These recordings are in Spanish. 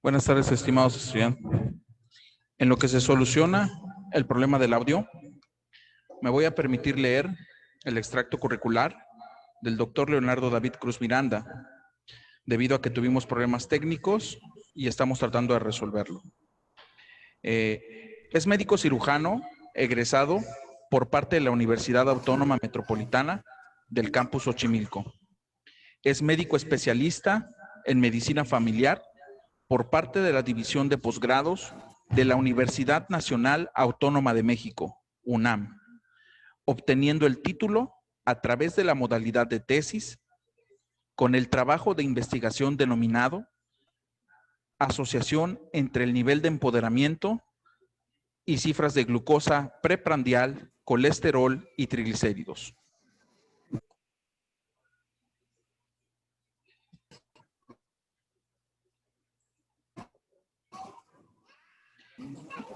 Buenas tardes, estimados estudiantes. En lo que se soluciona el problema del audio, me voy a permitir leer el extracto curricular del doctor Leonardo David Cruz Miranda, debido a que tuvimos problemas técnicos y estamos tratando de resolverlo. Es médico cirujano egresado por parte de la Universidad Autónoma Metropolitana del campus Xochimilco. Es médico especialista en medicina familiar por parte de la División de Posgrados de la Universidad Nacional Autónoma de México, UNAM, obteniendo el título a través de la modalidad de tesis con el trabajo de investigación denominado Asociación entre el nivel de empoderamiento y cifras de glucosa preprandial, colesterol y triglicéridos.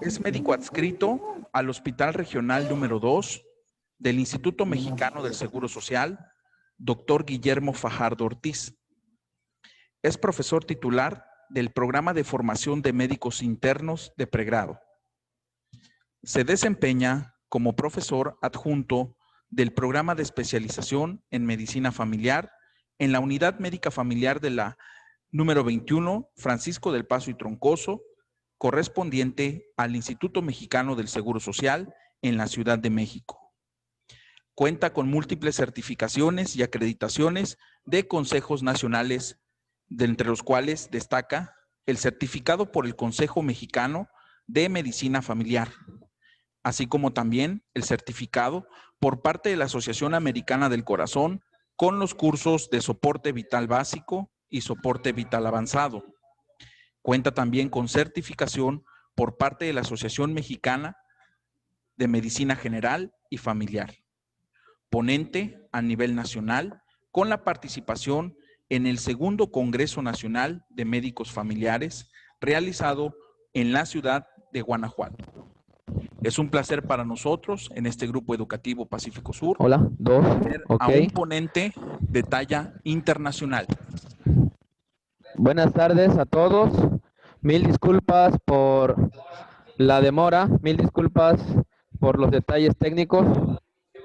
Es médico adscrito al Hospital Regional número 2 del Instituto Mexicano del Seguro Social, Dr. Guillermo Fajardo Ortiz. Es profesor titular del Programa de Formación de Médicos Internos de Pregrado. Se desempeña como profesor adjunto del Programa de Especialización en Medicina Familiar en la Unidad Médica Familiar de la número 21, Francisco del Paso y Troncoso, correspondiente al Instituto Mexicano del Seguro Social en la Ciudad de México. Cuenta con múltiples certificaciones y acreditaciones de consejos nacionales, de entre los cuales destaca el certificado por el Consejo Mexicano de Medicina Familiar, así como también el certificado por parte de la Asociación Americana del Corazón con los cursos de soporte vital básico y soporte vital avanzado. Cuenta también con certificación por parte de la Asociación Mexicana de Medicina General y Familiar. Ponente a nivel nacional con la participación en el segundo Congreso Nacional de Médicos Familiares realizado en la ciudad de Guanajuato. Es un placer para nosotros en este grupo educativo Pacífico Sur tener a un ponente de talla internacional. Buenas tardes a todos. Mil disculpas por la demora, mil disculpas por los detalles técnicos.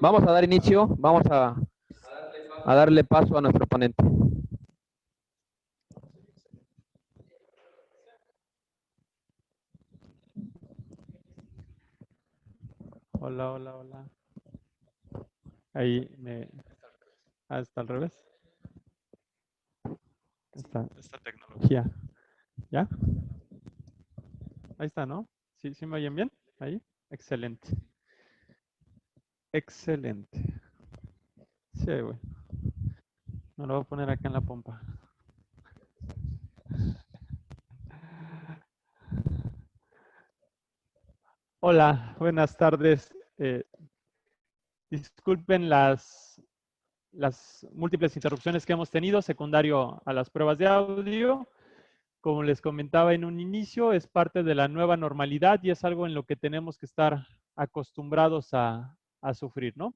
Vamos a dar inicio, vamos a darle paso a nuestro ponente. Hola, hola, hola. Ahí me... Ah, está al revés. Esta tecnología. ¿Ya? Ahí está, ¿no? ¿Sí, sí me oyen bien? Ahí. Excelente. Excelente. Sí, güey. Me lo voy a poner acá en la pompa. Hola, buenas tardes. Disculpen las múltiples interrupciones que hemos tenido secundario a las pruebas de audio. Como les comentaba en un inicio, es parte de la nueva normalidad y es algo en lo que tenemos que estar acostumbrados a sufrir, ¿no?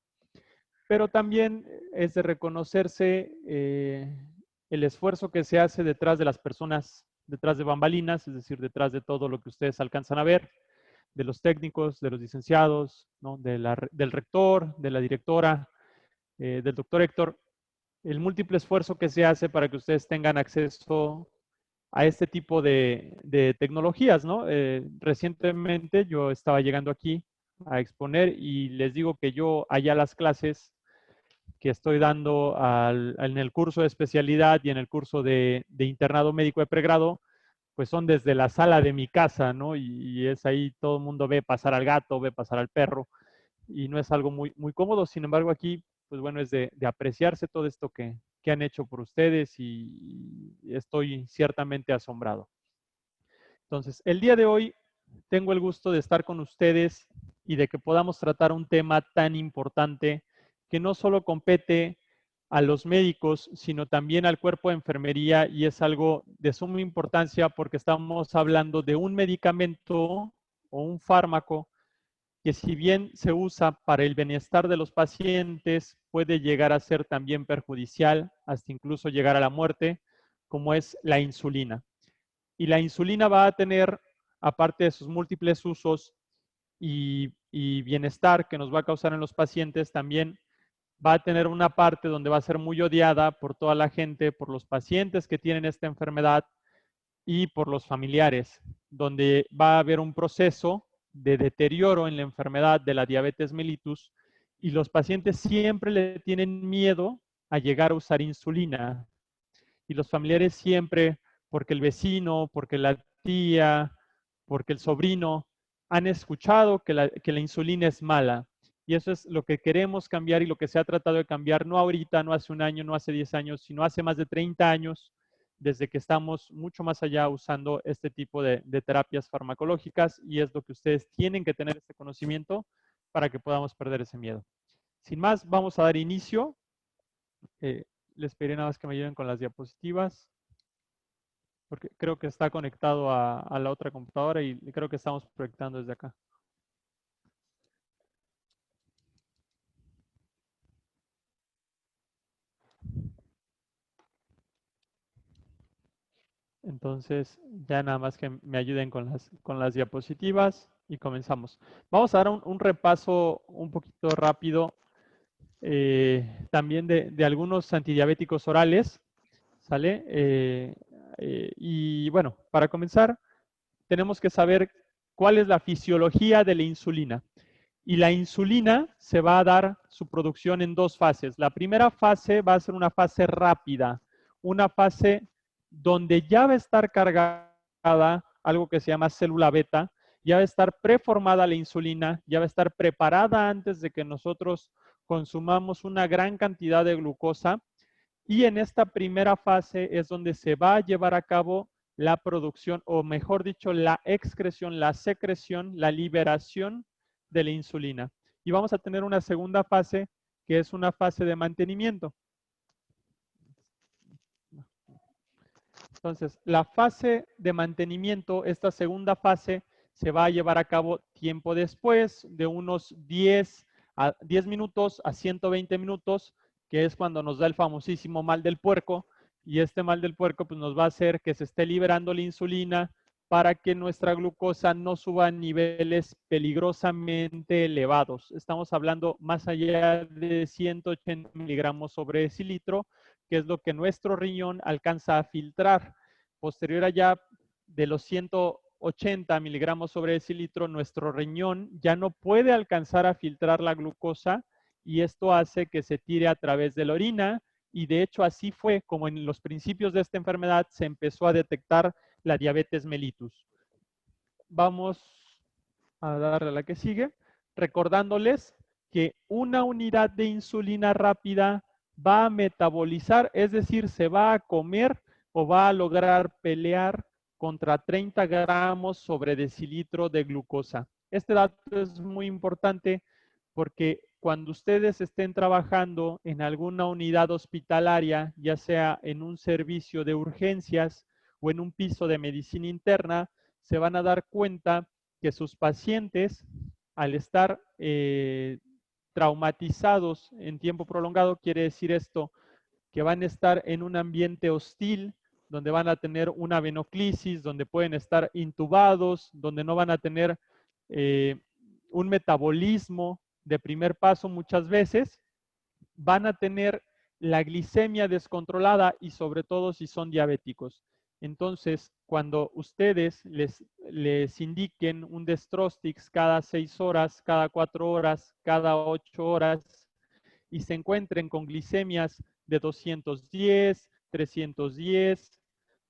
Pero también es de reconocerse el esfuerzo que se hace detrás de las personas, detrás de bambalinas, es decir, detrás de todo lo que ustedes alcanzan a ver, de los técnicos, de los licenciados, ¿no? Del rector, de la directora, del doctor Héctor, el múltiple esfuerzo que se hace para que ustedes tengan acceso a este tipo de tecnologías, ¿no? Recientemente yo estaba llegando aquí a exponer y les digo que yo allá las clases que estoy dando en el curso de especialidad y en el curso de internado médico de pregrado, pues son desde la sala de mi casa, ¿no? Y es ahí, todo el mundo ve pasar al gato, ve pasar al perro, y no es algo muy, muy cómodo. Sin embargo, aquí, pues bueno, es de apreciarse todo esto que han hecho por ustedes y estoy ciertamente asombrado. Entonces, el día de hoy tengo el gusto de estar con ustedes y de que podamos tratar un tema tan importante que no solo compete a los médicos, sino también al cuerpo de enfermería, y es algo de suma importancia porque estamos hablando de un medicamento o un fármaco que, si bien se usa para el bienestar de los pacientes, puede llegar a ser también perjudicial, hasta incluso llegar a la muerte, como es la insulina. Y la insulina va a tener, aparte de sus múltiples usos y bienestar que nos va a causar en los pacientes, también va a tener una parte donde va a ser muy odiada por toda la gente, por los pacientes que tienen esta enfermedad y por los familiares, donde va a haber un proceso de deterioro en la enfermedad de la diabetes mellitus y los pacientes siempre le tienen miedo a llegar a usar insulina. Y los familiares siempre, porque el vecino, porque la tía, porque el sobrino, han escuchado que la insulina es mala. Y eso es lo que queremos cambiar y lo que se ha tratado de cambiar, no ahorita, no hace un año, no hace 10 años, sino hace más de 30 años, desde que estamos mucho más allá usando este tipo de terapias farmacológicas, y es lo que ustedes tienen que tener este conocimiento para que podamos perder ese miedo. Sin más, vamos a dar inicio. Les pediré nada más que me ayuden con las diapositivas, porque creo que está conectado a la otra computadora y creo que estamos proyectando desde acá. Entonces, ya nada más que me ayuden con las diapositivas y comenzamos. Vamos a dar un repaso un poquito rápido también de algunos antidiabéticos orales, ¿sale? Y bueno, para comenzar, tenemos que saber cuál es la fisiología de la insulina. Y la insulina se va a dar su producción en dos fases. La primera fase va a ser una fase rápida, una fase donde ya va a estar cargada algo que se llama célula beta, ya va a estar preformada la insulina, ya va a estar preparada antes de que nosotros consumamos una gran cantidad de glucosa. Y en esta primera fase es donde se va a llevar a cabo la producción, o mejor dicho, la excreción, la secreción, la liberación de la insulina. Y vamos a tener una segunda fase, que es una fase de mantenimiento. Entonces, la fase de mantenimiento, esta segunda fase, se va a llevar a cabo tiempo después, de unos 10 minutos a 120 minutos, que es cuando nos da el famosísimo mal del puerco, y este mal del puerco pues, nos va a hacer que se esté liberando la insulina para que nuestra glucosa no suba a niveles peligrosamente elevados. Estamos hablando más allá de 180 miligramos sobre decilitro, que es lo que nuestro riñón alcanza a filtrar. Posterior allá de los 180 miligramos sobre decilitro, nuestro riñón ya no puede alcanzar a filtrar la glucosa y esto hace que se tire a través de la orina, y de hecho así fue como en los principios de esta enfermedad se empezó a detectar la diabetes mellitus. Vamos a darle a la que sigue, recordándoles que una unidad de insulina rápida va a metabolizar, es decir, se va a comer o va a lograr pelear contra 30 gramos sobre decilitro de glucosa. Este dato es muy importante porque cuando ustedes estén trabajando en alguna unidad hospitalaria, ya sea en un servicio de urgencias o en un piso de medicina interna, se van a dar cuenta que sus pacientes, al estar traumatizados en tiempo prolongado, quiere decir esto, que van a estar en un ambiente hostil, donde van a tener una venoclisis, donde pueden estar intubados, donde no van a tener un metabolismo de primer paso muchas veces, van a tener la glicemia descontrolada y sobre todo si son diabéticos. Entonces, cuando ustedes les indiquen un Destrostix cada 6 horas, cada 4 horas, cada 8 horas y se encuentren con glicemias de 210, 310,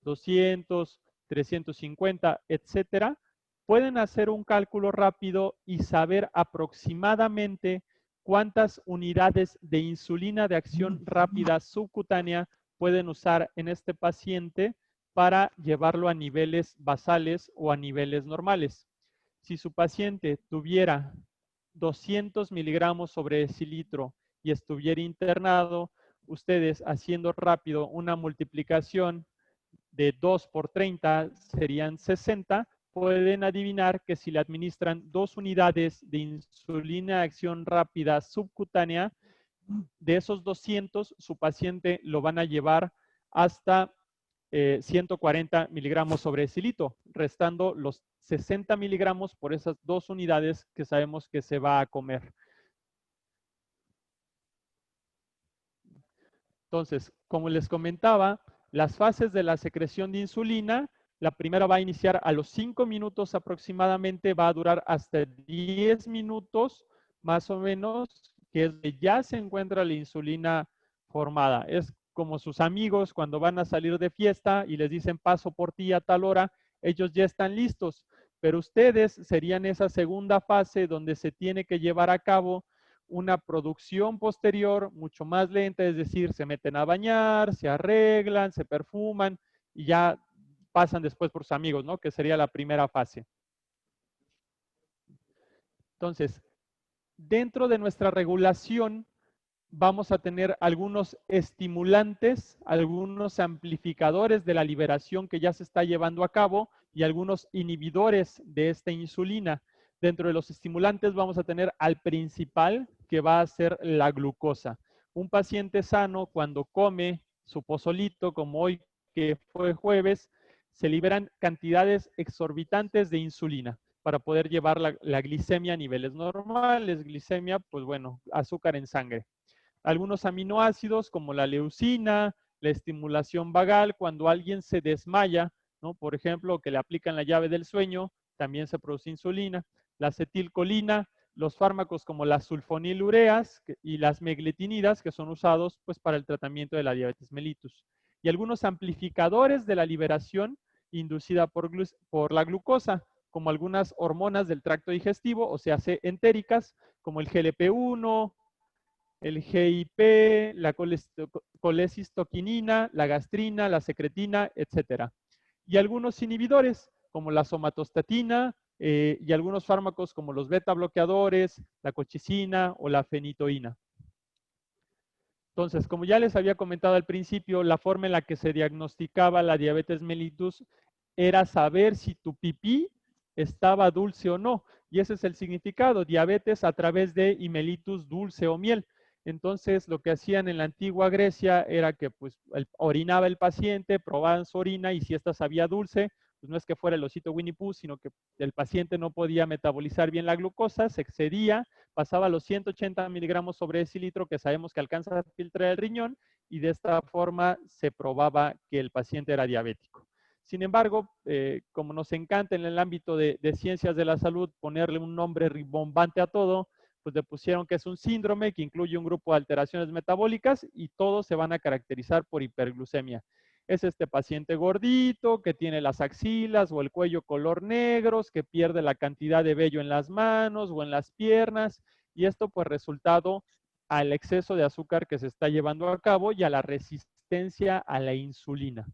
200, 350, etcétera, pueden hacer un cálculo rápido y saber aproximadamente cuántas unidades de insulina de acción rápida subcutánea pueden usar en este paciente para llevarlo a niveles basales o a niveles normales. Si su paciente tuviera 200 miligramos sobre decilitro y estuviera internado, ustedes haciendo rápido una multiplicación de 2 por 30 serían 60, pueden adivinar que si le administran 2 unidades de insulina de acción rápida subcutánea, de esos 200, su paciente lo van a llevar hasta 140 miligramos sobre decilitro, restando los 60 miligramos por esas 2 unidades que sabemos que se va a comer. Entonces, como les comentaba, las fases de la secreción de insulina, la primera va a iniciar a los 5 minutos aproximadamente, va a durar hasta 10 minutos más o menos, que es que ya se encuentra la insulina formada. Es como sus amigos cuando van a salir de fiesta y les dicen paso por ti a tal hora, ellos ya están listos, pero ustedes serían esa segunda fase donde se tiene que llevar a cabo una producción posterior mucho más lenta, es decir, se meten a bañar, se arreglan, se perfuman y ya pasan después por sus amigos, ¿no? Que sería la primera fase. Entonces, dentro de nuestra regulación vamos a tener algunos estimulantes, algunos amplificadores de la liberación que ya se está llevando a cabo y algunos inhibidores de esta insulina. Dentro de los estimulantes vamos a tener al principal, que va a ser la glucosa. Un paciente sano, cuando come su pozolito, como hoy que fue jueves, se liberan cantidades exorbitantes de insulina para poder llevar la glicemia a niveles normales. Glicemia, pues bueno, azúcar en sangre. Algunos aminoácidos como la leucina, la estimulación vagal, cuando alguien se desmaya, ¿no? Por ejemplo, que le aplican la llave del sueño, también se produce insulina. La acetilcolina, los fármacos como las sulfonilureas y las megletinidas, que son usados pues, para el tratamiento de la diabetes mellitus. Y algunos amplificadores de la liberación inducida por la glucosa, como algunas hormonas del tracto digestivo, o sea, entéricas, como el GLP-1, el GIP, la colecistoquinina, la gastrina, la secretina, etc. Y algunos inhibidores, como la somatostatina, y algunos fármacos como los beta bloqueadores, la colchicina o la fenitoína. Entonces, como ya les había comentado al principio, la forma en la que se diagnosticaba la diabetes mellitus era saber si tu pipí estaba dulce o no. Y ese es el significado, diabetes a través de y mellitus dulce o miel. Entonces, lo que hacían en la antigua Grecia era que pues orinaba el paciente, probaban su orina y si esta sabía dulce, pues no es que fuera el osito Winnie Pooh, sino que el paciente no podía metabolizar bien la glucosa, se excedía, pasaba los 180 miligramos sobre decilitro que sabemos que alcanza a filtrar el riñón y de esta forma se probaba que el paciente era diabético. Sin embargo, como nos encanta en el ámbito de ciencias de la salud ponerle un nombre rimbombante a todo, pues le pusieron que es un síndrome que incluye un grupo de alteraciones metabólicas y todos se van a caracterizar por hiperglucemia. Es este paciente gordito que tiene las axilas o el cuello color negros, que pierde la cantidad de vello en las manos o en las piernas, y esto pues resultado al exceso de azúcar que se está llevando a cabo y a la resistencia a la insulina.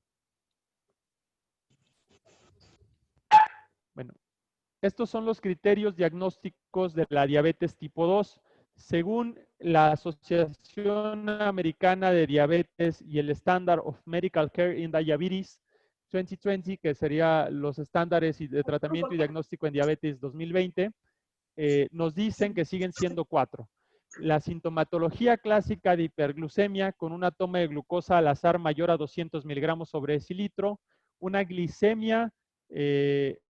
Bueno, estos son los criterios diagnósticos de la diabetes tipo 2. Según la Asociación Americana de Diabetes y el Standard of Medical Care in Diabetes 2020, que serían los estándares de tratamiento y diagnóstico en diabetes 2020, nos dicen que siguen siendo 4. La sintomatología clásica de hiperglucemia con una toma de glucosa al azar mayor a 200 miligramos sobre decilitro, una glicemia de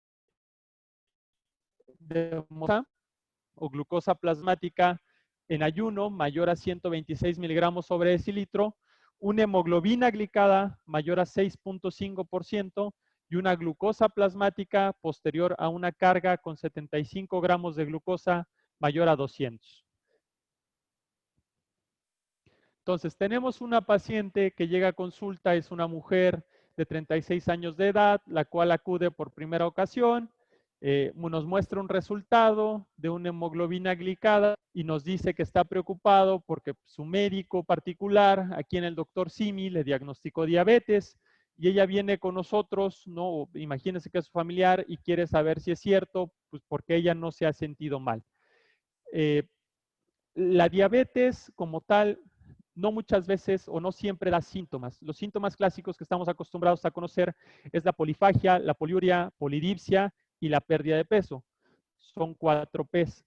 o glucosa plasmática en ayuno mayor a 126 miligramos sobre decilitro, una hemoglobina glicada mayor a 6.5% y una glucosa plasmática posterior a una carga con 75 gramos de glucosa mayor a 200. Entonces, tenemos una paciente que llega a consulta, es una mujer de 36 años de edad, la cual acude por primera ocasión, nos muestra un resultado de una hemoglobina glicada y nos dice que está preocupado porque su médico particular, aquí en el doctor Simi, le diagnosticó diabetes y ella viene con nosotros, ¿no? Imagínense que es su familiar y quiere saber si es cierto, pues porque ella no se ha sentido mal. La diabetes como tal no muchas veces o no siempre da síntomas. Los síntomas clásicos que estamos acostumbrados a conocer es la polifagia, la poliuria, polidipsia y la pérdida de peso. Son 4 P's.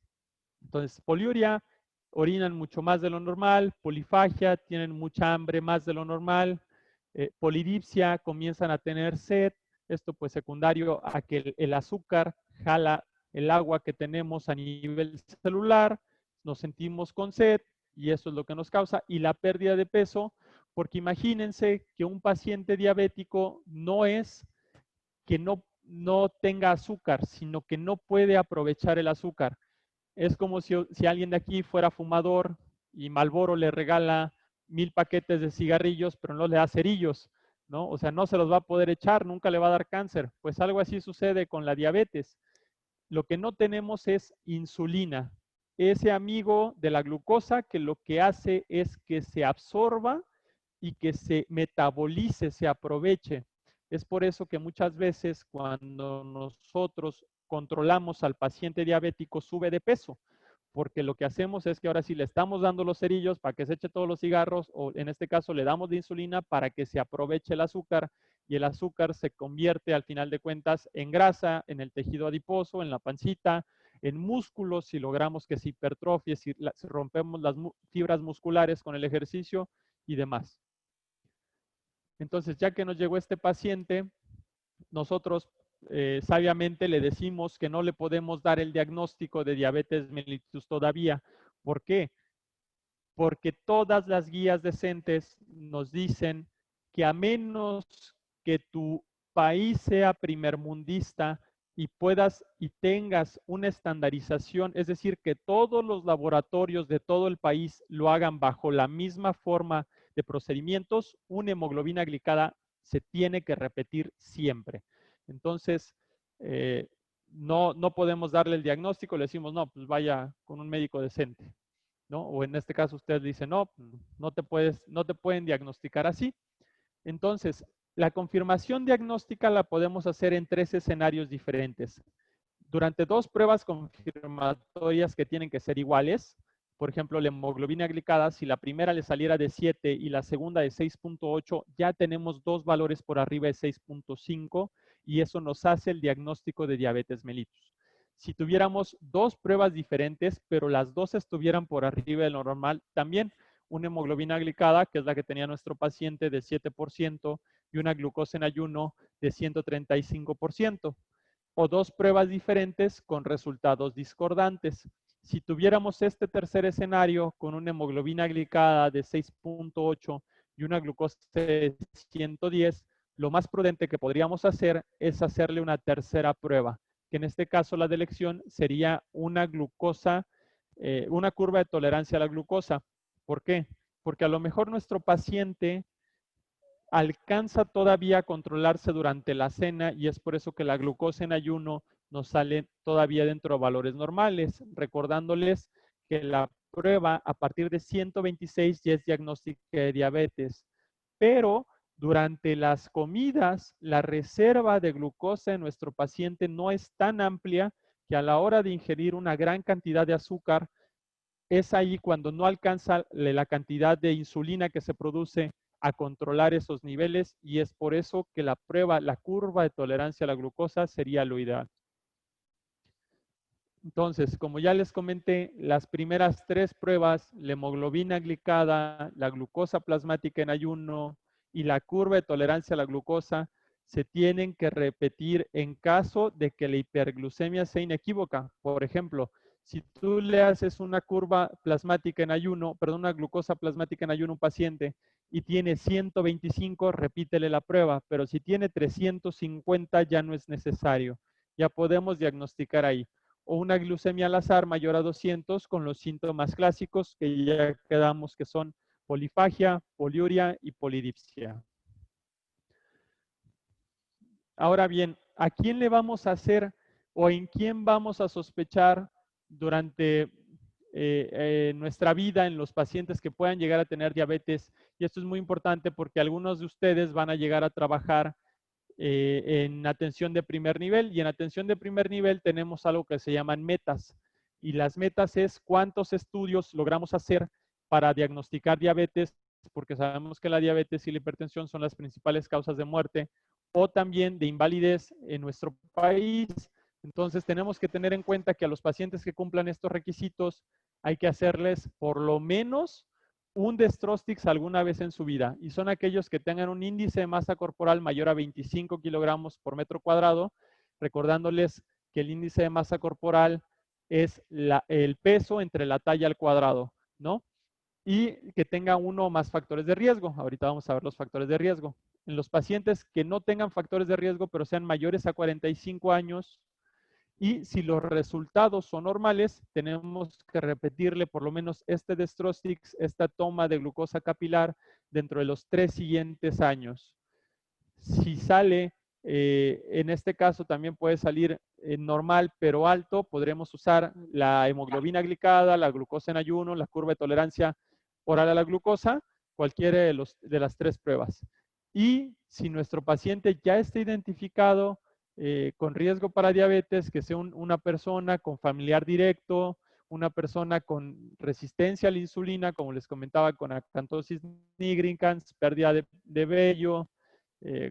Entonces, poliuria, orinan mucho más de lo normal, polifagia, tienen mucha hambre más de lo normal, polidipsia, comienzan a tener sed. Esto pues secundario a que el azúcar jala el agua que tenemos a nivel celular, nos sentimos con sed y eso es lo que nos causa. Y la pérdida de peso, porque imagínense que un paciente diabético no es que no tenga azúcar, sino que no puede aprovechar el azúcar. Es como si alguien de aquí fuera fumador y Marlboro le regala 1000 paquetes de cigarrillos, pero no le da cerillos, ¿no? O sea, no se los va a poder echar, nunca le va a dar cáncer. Pues algo así sucede con la diabetes. Lo que no tenemos es insulina, ese amigo de la glucosa que lo que hace es que se absorba y que se metabolice, se aproveche. Es por eso que muchas veces cuando nosotros controlamos al paciente diabético sube de peso, porque lo que hacemos es que ahora sí le estamos dando los cerillos para que se eche todos los cigarros, o en este caso le damos de insulina para que se aproveche el azúcar, y el azúcar se convierte al final de cuentas en grasa, en el tejido adiposo, en la pancita, en músculos, si logramos que se hipertrofie, si rompemos las fibras musculares con el ejercicio y demás. Entonces, ya que nos llegó este paciente, nosotros sabiamente le decimos que no le podemos dar el diagnóstico de diabetes mellitus todavía. ¿Por qué? Porque todas las guías decentes nos dicen que a menos que tu país sea primermundista y puedas y tengas una estandarización, es decir, que todos los laboratorios de todo el país lo hagan bajo la misma forma de procedimientos, una hemoglobina glicada se tiene que repetir siempre. Entonces, no podemos darle el diagnóstico, le decimos, no, pues vaya con un médico decente, ¿no? O en este caso usted dice, no, no te pueden diagnosticar así. Entonces, la confirmación diagnóstica la podemos hacer en 3 escenarios diferentes. Durante 2 pruebas confirmatorias que tienen que ser iguales, por ejemplo, la hemoglobina glicada, si la primera le saliera de 7 y la segunda de 6.8, ya tenemos 2 valores por arriba de 6.5 y eso nos hace el diagnóstico de diabetes mellitus. Si tuviéramos 2 pruebas diferentes, pero las 2 estuvieran por arriba de lo normal, también una hemoglobina glicada, que es la que tenía nuestro paciente de 7%, y una glucosa en ayuno de 135%. O 2 pruebas diferentes con resultados discordantes. Si tuviéramos este tercer escenario con una hemoglobina glicada de 6.8 y una glucosa de 110, lo más prudente que podríamos hacer es hacerle una tercera prueba, que en este caso la de elección sería una glucosa, una curva de tolerancia a la glucosa. ¿Por qué? Porque a lo mejor nuestro paciente alcanza todavía a controlarse durante la cena y es por eso que la glucosa en ayuno nos sale todavía dentro de valores normales, recordándoles que la prueba a partir de 126 ya es diagnóstica de diabetes, pero durante las comidas la reserva de glucosa en nuestro paciente no es tan amplia que a la hora de ingerir una gran cantidad de azúcar, es ahí cuando no alcanza la cantidad de insulina que se produce a controlar esos niveles y es por eso que la prueba, la curva de tolerancia a la glucosa sería lo ideal. Entonces, como ya les comenté, las primeras 3 pruebas, la hemoglobina glicada, la glucosa plasmática en ayuno y la curva de tolerancia a la glucosa, se tienen que repetir en caso de que la hiperglucemia sea inequívoca. Por ejemplo, si tú le haces una curva plasmática en ayuno, perdón, una glucosa plasmática en ayuno a un paciente y tiene 125, repítele la prueba, pero si tiene 350 ya no es necesario. Ya podemos diagnosticar ahí. O una glucemia al azar mayor a 200 con los síntomas clásicos que ya quedamos que son polifagia, poliuria y polidipsia. Ahora bien, ¿a quién le vamos a hacer o en quién vamos a sospechar durante nuestra vida en los pacientes que puedan llegar a tener diabetes? Y esto es muy importante porque algunos de ustedes van a llegar a trabajar en atención de primer nivel y en atención de primer nivel tenemos algo que se llaman metas y las metas es cuántos estudios logramos hacer para diagnosticar diabetes porque sabemos que la diabetes y la hipertensión son las principales causas de muerte o también de invalidez en nuestro país. Entonces tenemos que tener en cuenta que a los pacientes que cumplan estos requisitos hay que hacerles por lo menos un Destrostix alguna vez en su vida, y son aquellos que tengan un índice de masa corporal mayor a 25 kilogramos por metro cuadrado, recordándoles que el índice de masa corporal es el peso entre la talla al cuadrado, ¿no? Y que tenga uno o más factores de riesgo. Ahorita vamos a ver los factores de riesgo. En los pacientes que no tengan factores de riesgo, pero sean mayores a 45 años, y si los resultados son normales, tenemos que repetirle por lo menos este Destrostix, esta toma de glucosa capilar, dentro de los 3 siguientes años. Si sale, en este caso también puede salir normal pero alto, podremos usar la hemoglobina glicada, la glucosa en ayuno, la curva de tolerancia oral a la glucosa, cualquiera de las 3 pruebas. Y si nuestro paciente ya está identificado con riesgo para diabetes, que sea una persona con familiar directo, una persona con resistencia a la insulina, como les comentaba, con acantosis nigricans, pérdida de vello,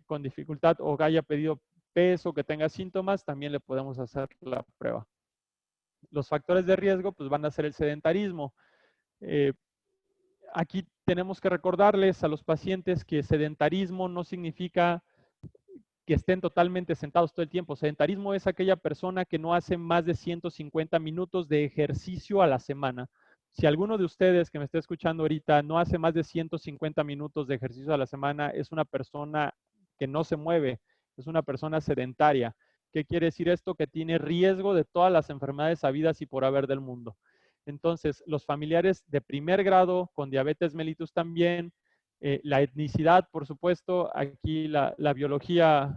con dificultad o que haya pedido peso, que tenga síntomas, también le podemos hacer la prueba. Los factores de riesgo pues van a ser el sedentarismo. Aquí tenemos que recordarles a los pacientes que sedentarismo no significa que estén totalmente sentados todo el tiempo. Sedentarismo es aquella persona que no hace más de 150 minutos de ejercicio a la semana. Si alguno de ustedes que me está escuchando ahorita no hace más de 150 minutos de ejercicio a la semana, es una persona que no se mueve, es una persona sedentaria. ¿Qué quiere decir esto? Que tiene riesgo de todas las enfermedades habidas y por haber del mundo. Entonces, los familiares de primer grado con diabetes mellitus también, la etnicidad, por supuesto, aquí la biología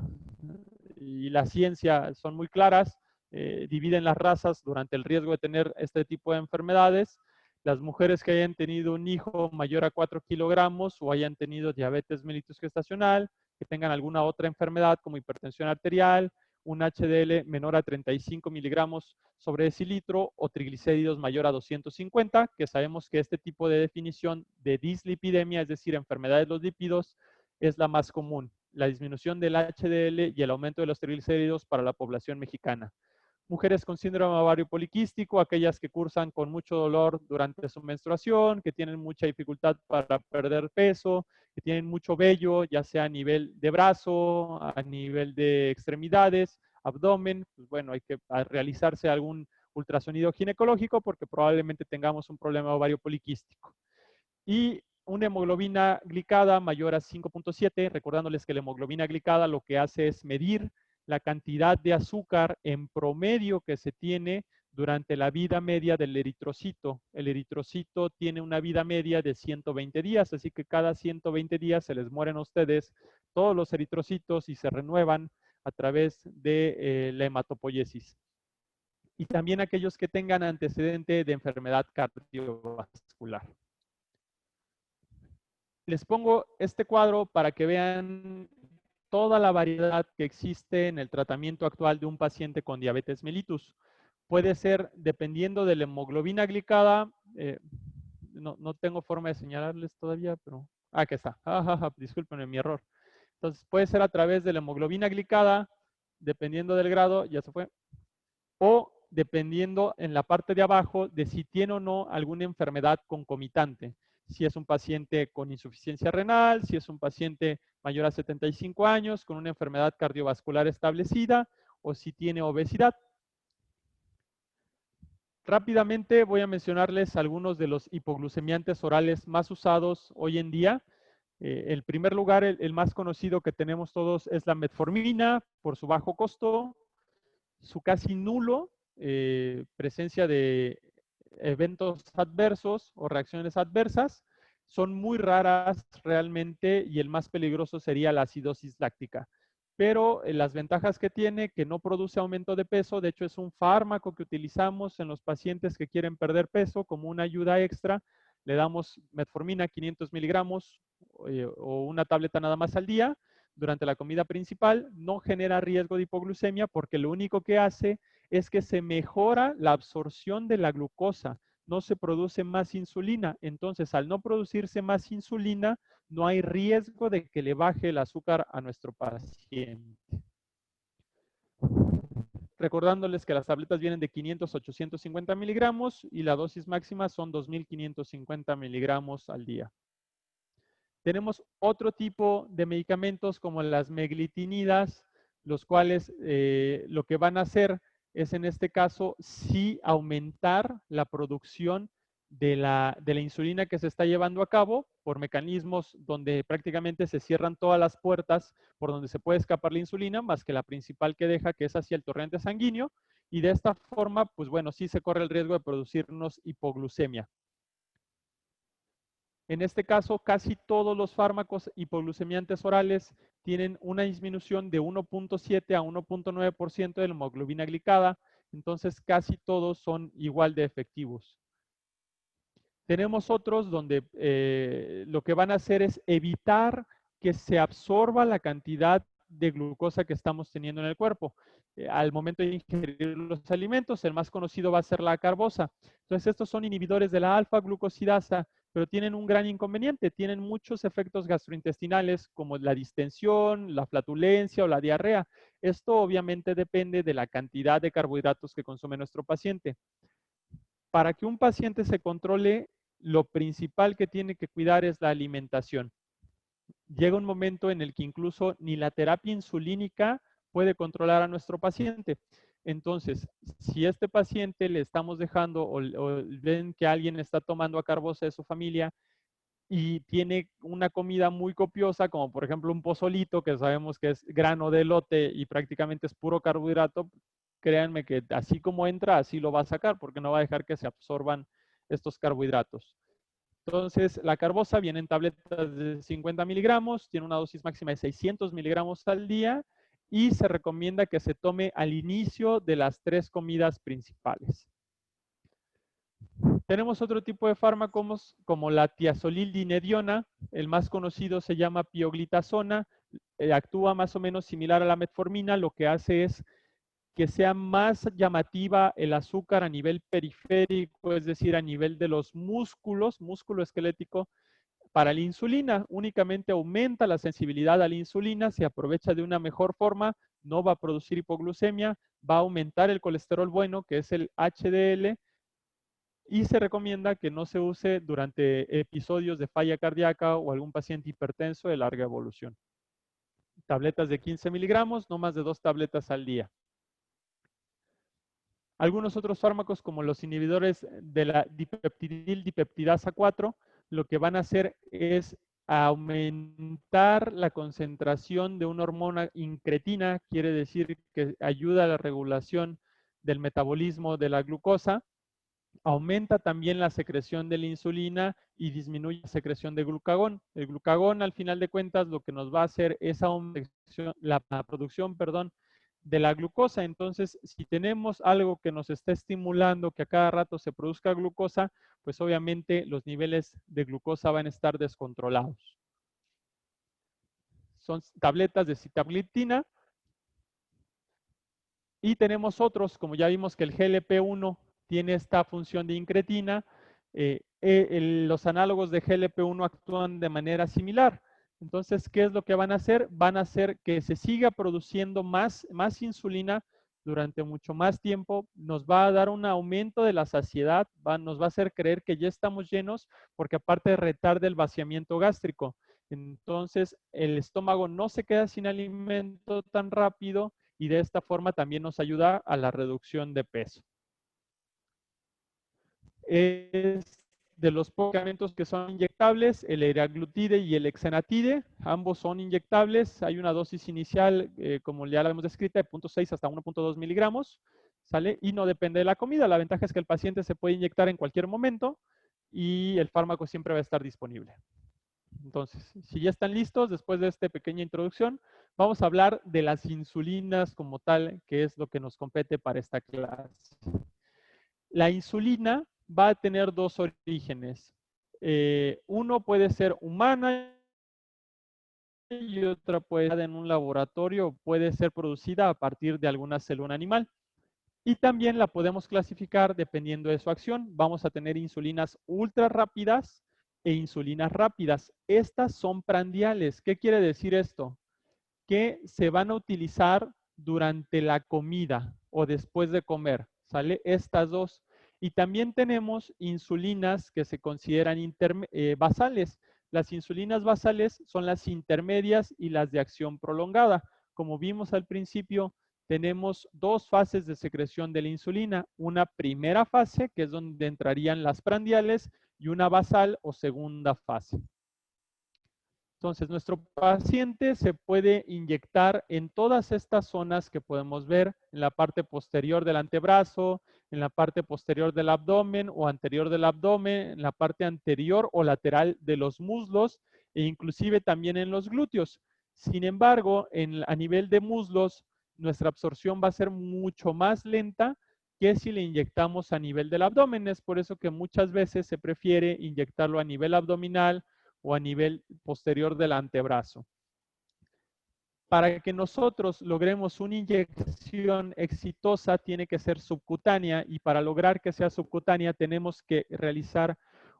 y la ciencia son muy claras, dividen las razas durante el riesgo de tener este tipo de enfermedades. Las mujeres que hayan tenido un hijo mayor a 4 kilogramos o hayan tenido diabetes mellitus gestacional, que tengan alguna otra enfermedad como hipertensión arterial, un HDL menor a 35 miligramos sobre decilitro o triglicéridos mayor a 250, que sabemos que este tipo de definición de dislipidemia, es decir, enfermedad de los lípidos, es la más común, la disminución del HDL y el aumento de los triglicéridos para la población mexicana. Mujeres con síndrome ovario poliquístico, aquellas que cursan con mucho dolor durante su menstruación, que tienen mucha dificultad para perder peso, que tienen mucho vello, ya sea a nivel de brazo, a nivel de extremidades, abdomen, pues bueno, hay que realizarse algún ultrasonido ginecológico porque probablemente tengamos un problema ovario poliquístico. Y una hemoglobina glicada mayor a 5.7, recordándoles que la hemoglobina glicada lo que hace es medir la cantidad de azúcar en promedio que se tiene durante la vida media del eritrocito. El eritrocito tiene una vida media de 120 días, así que cada 120 días se les mueren a ustedes todos los eritrocitos y se renuevan a través de la hematopoiesis. Y también aquellos que tengan antecedente de enfermedad cardiovascular. Les pongo este cuadro para que vean toda la variedad que existe en el tratamiento actual de un paciente con diabetes mellitus. Puede ser, dependiendo de la hemoglobina glicada, no tengo forma de señalarles todavía, pero aquí está. Discúlpenme mi error. Entonces, puede ser a través de la hemoglobina glicada, dependiendo del grado, ya se fue, o dependiendo en la parte de abajo de si tiene o no alguna enfermedad concomitante. Si es un paciente con insuficiencia renal, si es un paciente mayor a 75 años con una enfermedad cardiovascular establecida o si tiene obesidad. Rápidamente voy a mencionarles algunos de los hipoglucemiantes orales más usados hoy en día. En primer lugar, el más conocido que tenemos todos es la metformina por su bajo costo, su casi nulo presencia de eventos adversos o reacciones adversas. Son muy raras realmente y el más peligroso sería la acidosis láctica. Pero las ventajas que tiene, que no produce aumento de peso, de hecho es un fármaco que utilizamos en los pacientes que quieren perder peso como una ayuda extra. Le damos metformina 500 miligramos o una tableta nada más al día durante la comida principal. No genera riesgo de hipoglucemia porque lo único que hace es que se mejora la absorción de la glucosa, no se produce más insulina. Entonces, al no producirse más insulina, no hay riesgo de que le baje el azúcar a nuestro paciente. recordándoles que las tabletas vienen de 500 a 850 miligramos y la dosis máxima son 2.550 miligramos al día. Tenemos otro tipo de medicamentos como las meglitinidas, los cuales lo que van a hacer es en este caso sí aumentar la producción de la insulina que se está llevando a cabo por mecanismos donde prácticamente se cierran todas las puertas por donde se puede escapar la insulina, más que la principal que deja, que es hacia el torrente sanguíneo, y de esta forma, pues bueno, sí se corre el riesgo de producirnos hipoglucemia. En este caso, casi todos los fármacos hipoglucemiantes orales tienen una disminución de 1.7 a 1.9% de la hemoglobina glicada, entonces casi todos son igual de efectivos. Tenemos otros donde lo que van a hacer es evitar que se absorba la cantidad de glucosa que estamos teniendo en el cuerpo. Al momento de ingerir los alimentos, el más conocido va a ser la carbosa. Entonces, estos son inhibidores de la alfa-glucosidasa, pero tienen un gran inconveniente. Tienen muchos efectos gastrointestinales, como la distensión, la flatulencia o la diarrea. Esto obviamente depende de la cantidad de carbohidratos que consume nuestro paciente. Para que un paciente se controle, lo principal que tiene que cuidar es la alimentación. Llega un momento en el que incluso ni la terapia insulínica puede controlar a nuestro paciente. Entonces, si este paciente le estamos dejando o ven que alguien está tomando acarbosa de su familia y tiene una comida muy copiosa, como por ejemplo un pozolito, que sabemos que es grano de elote y prácticamente es puro carbohidrato, créanme que así como entra, así lo va a sacar, porque no va a dejar que se absorban estos carbohidratos. Entonces, la carbosa viene en tabletas de 50 miligramos, tiene una dosis máxima de 600 miligramos al día y se recomienda que se tome al inicio de las 3 comidas principales. Tenemos otro tipo de fármacos como la tiazolildinediona, el más conocido se llama pioglitazona, actúa más o menos similar a la metformina, lo que hace es que sea más llamativa el azúcar a nivel periférico, es decir, a nivel de los músculo esquelético, para la insulina. Únicamente aumenta la sensibilidad a la insulina, se aprovecha de una mejor forma, no va a producir hipoglucemia, va a aumentar el colesterol bueno, que es el HDL, y se recomienda que no se use durante episodios de falla cardíaca o algún paciente hipertenso de larga evolución. Tabletas de 15 miligramos, no más de 2 tabletas al día. Algunos otros fármacos, como los inhibidores de la dipeptidil-dipeptidasa 4, lo que van a hacer es aumentar la concentración de una hormona incretina, quiere decir que ayuda a la regulación del metabolismo de la glucosa, aumenta también la secreción de la insulina y disminuye la secreción de glucagón. El glucagón, al final de cuentas, lo que nos va a hacer es aumentar la producción, de la glucosa. Entonces, si tenemos algo que nos está estimulando que a cada rato se produzca glucosa, pues obviamente los niveles de glucosa van a estar descontrolados. Son tabletas de sitagliptina. Y tenemos otros, como ya vimos que el GLP-1 tiene esta función de incretina, los análogos de GLP-1 actúan de manera similar. Entonces, ¿qué es lo que van a hacer? Van a hacer que se siga produciendo más insulina durante mucho más tiempo, nos va a dar un aumento de la saciedad, nos va a hacer creer que ya estamos llenos, porque aparte retarda el vaciamiento gástrico. Entonces, el estómago no se queda sin alimento tan rápido y de esta forma también nos ayuda a la reducción de peso. Es de los medicamentos que son inyectables, el liraglutide y el exenatide, ambos son inyectables. Hay una dosis inicial, como ya la hemos descrito, de 0.6 hasta 1.2 miligramos, ¿sale? Y no depende de la comida. La ventaja es que el paciente se puede inyectar en cualquier momento y el fármaco siempre va a estar disponible. Entonces, si ya están listos, después de esta pequeña introducción, vamos a hablar de las insulinas como tal, que es lo que nos compete para esta clase. La insulina va a tener 2 orígenes. Uno puede ser humana y otra puede ser en un laboratorio, puede ser producida a partir de alguna célula animal. Y también la podemos clasificar dependiendo de su acción. Vamos a tener insulinas ultra rápidas e insulinas rápidas. Estas son prandiales. ¿Qué quiere decir esto? Que se van a utilizar durante la comida. o después de comer, ¿sale? Estas dos. Y también tenemos insulinas que se consideran basales. Las insulinas basales son las intermedias y las de acción prolongada. Como vimos al principio, tenemos dos fases de secreción de la insulina. Una primera fase, que es donde entrarían las prandiales, y una basal o segunda fase. Entonces, nuestro paciente se puede inyectar en todas estas zonas que podemos ver, en la parte posterior del antebrazo, en la parte posterior del abdomen o anterior del abdomen, en la parte anterior o lateral de los muslos e inclusive también en los glúteos. Sin embargo, a nivel de muslos, nuestra absorción va a ser mucho más lenta que si le inyectamos a nivel del abdomen. Es por eso que muchas veces se prefiere inyectarlo a nivel abdominal o a nivel posterior del antebrazo. Para que nosotros logremos una inyección exitosa, tiene que ser subcutánea, y para lograr que sea subcutánea tenemos que realizar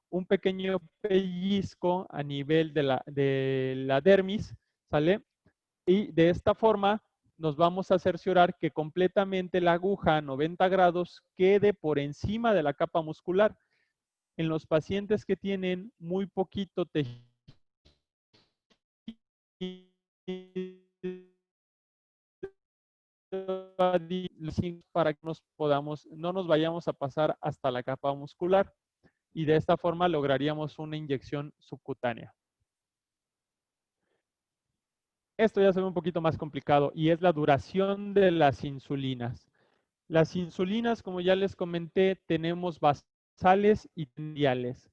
un pequeño pellizco a nivel de la dermis, ¿sale? Y de esta forma nos vamos a cerciorar que completamente la aguja a 90 grados quede por encima de la capa muscular. En los pacientes que tienen muy poquito tejido para que no nos vayamos a pasar hasta la capa muscular, y de esta forma lograríamos una inyección subcutánea. Esto ya se ve un poquito más complicado y es la duración de las insulinas. Las insulinas, como ya les comenté, tenemos basales y prandiales.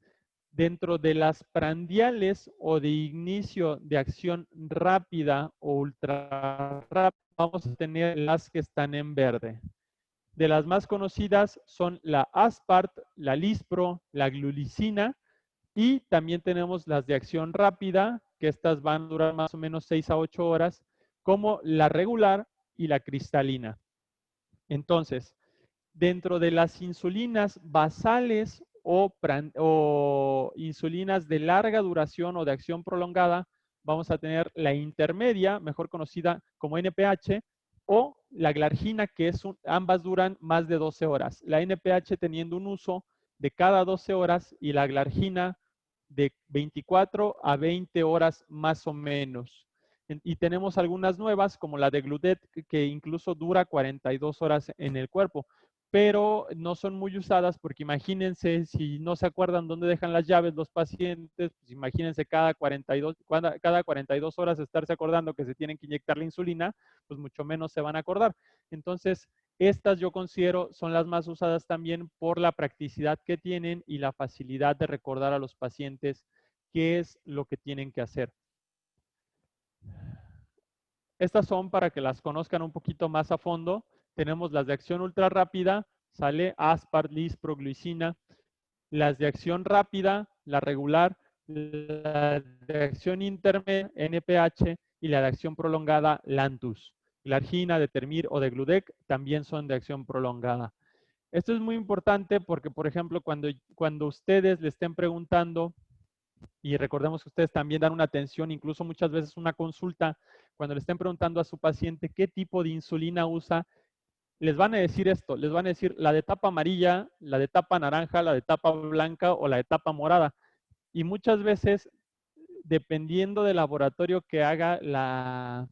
Dentro de las prandiales o de inicio de acción rápida o ultra rápida, vamos a tener las que están en verde. De las más conocidas son la Aspart, la Lispro, la Glulicina, y también tenemos las de acción rápida, que estas van a durar más o menos 6 a 8 horas, como la regular y la cristalina. Entonces, dentro de las insulinas basales o insulinas de larga duración o de acción prolongada, vamos a tener la intermedia, mejor conocida como NPH, o la glargina, que ambas duran más de 12 horas. La NPH teniendo un uso de cada 12 horas y la glargina de 24 a 20 horas más o menos. Y tenemos algunas nuevas, como la de Gludet, que incluso dura 42 horas en el cuerpo, pero no son muy usadas porque imagínense, si no se acuerdan dónde dejan las llaves los pacientes, pues imagínense cada 42 horas estarse acordando que se tienen que inyectar la insulina, pues mucho menos se van a acordar. Entonces, estas yo considero son las más usadas también por la practicidad que tienen y la facilidad de recordar a los pacientes qué es lo que tienen que hacer. Estas son para que las conozcan un poquito más a fondo. Tenemos las de acción ultra rápida, sale Aspart, Lispro, Glucina. Las de acción rápida, la regular, la de acción intermedia, NPH, y la de acción prolongada, Lantus. Glargina, Determir o de Gludec también son de acción prolongada. Esto es muy importante porque, por ejemplo, cuando ustedes le estén preguntando, y recordemos que ustedes también dan una atención, incluso muchas veces una consulta, cuando le estén preguntando a su paciente qué tipo de insulina usa, les van a decir esto, les van a decir la de tapa amarilla, la de tapa naranja, la de tapa blanca o la de tapa morada. Y muchas veces, dependiendo del laboratorio que haga la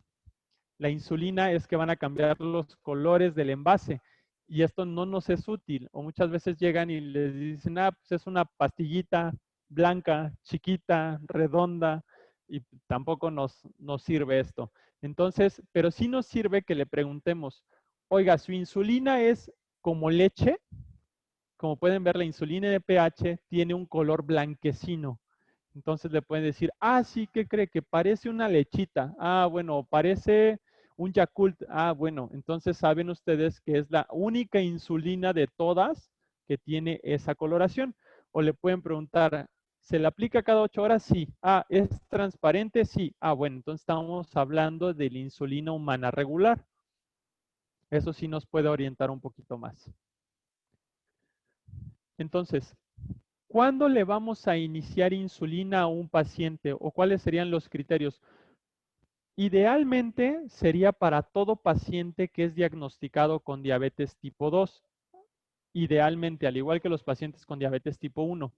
insulina, es que van a cambiar los colores del envase. Y esto no nos es útil. O muchas veces llegan y les dicen, pues es una pastillita blanca, chiquita, redonda, y tampoco nos sirve esto. Entonces, pero sí nos sirve que le preguntemos, oiga, ¿su insulina es como leche? Como pueden ver, la insulina de pH tiene un color blanquecino. Entonces le pueden decir, sí, ¿qué cree? Que parece una lechita. Bueno, parece un Yakult. Bueno, entonces saben ustedes que es la única insulina de todas que tiene esa coloración. O le pueden preguntar, ¿se le aplica cada 8 horas? Sí. ¿Es transparente? Sí. Bueno, entonces estamos hablando de la insulina humana regular. Eso sí nos puede orientar un poquito más. Entonces, ¿cuándo le vamos a iniciar insulina a un paciente o cuáles serían los criterios? Idealmente sería para todo paciente que es diagnosticado con diabetes tipo 2. Idealmente, al igual que los pacientes con diabetes tipo 1.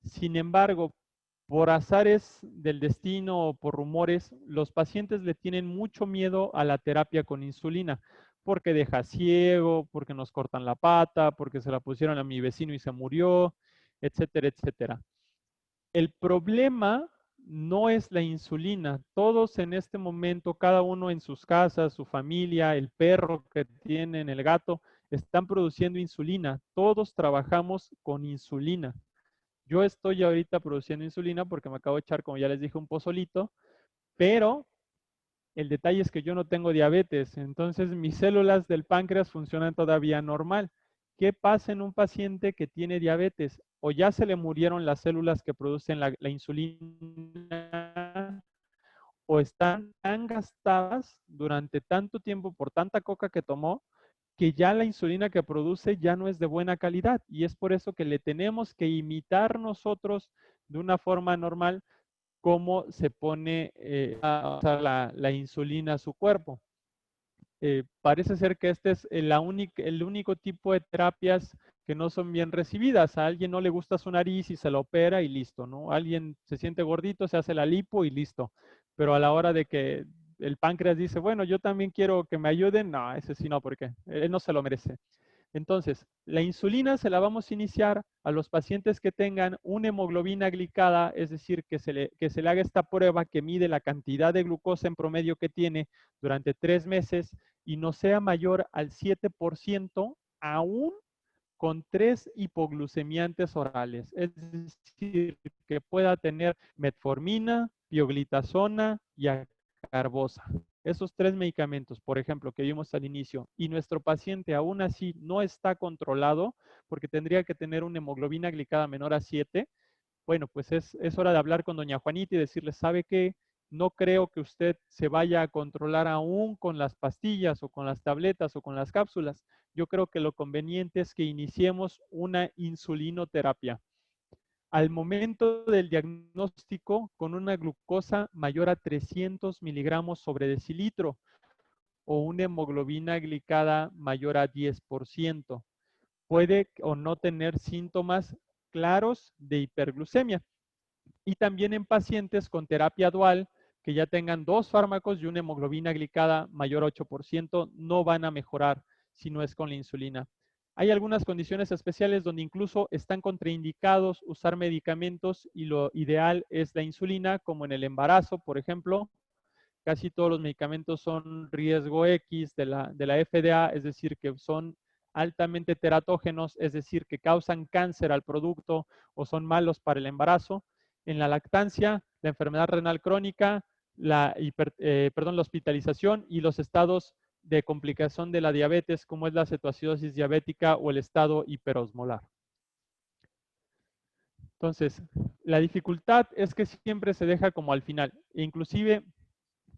Sin embargo, por azares del destino o por rumores, los pacientes le tienen mucho miedo a la terapia con insulina, porque deja ciego, porque nos cortan la pata, porque se la pusieron a mi vecino y se murió, etcétera, etcétera. El problema no es la insulina. Todos en este momento, cada uno en sus casas, su familia, el perro que tienen, el gato, están produciendo insulina. Todos trabajamos con insulina. Yo estoy ahorita produciendo insulina porque me acabo de echar, como ya les dije, un pozolito, pero el detalle es que yo no tengo diabetes, entonces mis células del páncreas funcionan todavía normal. ¿Qué pasa en un paciente que tiene diabetes? O ya se le murieron las células que producen la insulina, o están tan gastadas durante tanto tiempo por tanta coca que tomó, que ya la insulina que produce ya no es de buena calidad. Y es por eso que le tenemos que imitar nosotros de una forma normal cómo se pone la insulina a su cuerpo. Parece ser que este es el único tipo de terapias que no son bien recibidas. A alguien no le gusta su nariz y se la opera y listo, ¿no? Alguien se siente gordito, se hace la lipo y listo. Pero a la hora de que el páncreas dice, bueno, yo también quiero que me ayuden, no, ese sí no, porque él no se lo merece. Entonces, la insulina se la vamos a iniciar a los pacientes que tengan una hemoglobina glicada, es decir, que se le haga esta prueba que mide la cantidad de glucosa en promedio que tiene durante 3 meses y no sea mayor al 7%, aún con 3 hipoglucemiantes orales. Es decir, que pueda tener metformina, pioglitazona y acarbosa. Esos 3 medicamentos, por ejemplo, que vimos al inicio, y nuestro paciente aún así no está controlado porque tendría que tener una hemoglobina glicada menor a 7, bueno, pues es hora de hablar con doña Juanita y decirle, ¿sabe qué? No creo que usted se vaya a controlar aún con las pastillas o con las tabletas o con las cápsulas. Yo creo que lo conveniente es que iniciemos una insulinoterapia. Al momento del diagnóstico, con una glucosa mayor a 300 miligramos sobre decilitro o una hemoglobina glicada mayor a 10%. Puede o no tener síntomas claros de hiperglucemia. Y también en pacientes con terapia dual que ya tengan 2 fármacos y una hemoglobina glicada mayor a 8%, no van a mejorar si no es con la insulina. Hay algunas condiciones especiales donde incluso están contraindicados usar medicamentos y lo ideal es la insulina, como en el embarazo, por ejemplo. Casi todos los medicamentos son riesgo X de la FDA, es decir, que son altamente teratógenos, es decir, que causan cáncer al producto o son malos para el embarazo. En la lactancia, la enfermedad renal crónica, la hospitalización y los estados de complicación de la diabetes, como es la cetoacidosis diabética o el estado hiperosmolar. Entonces, la dificultad es que siempre se deja como al final. Inclusive,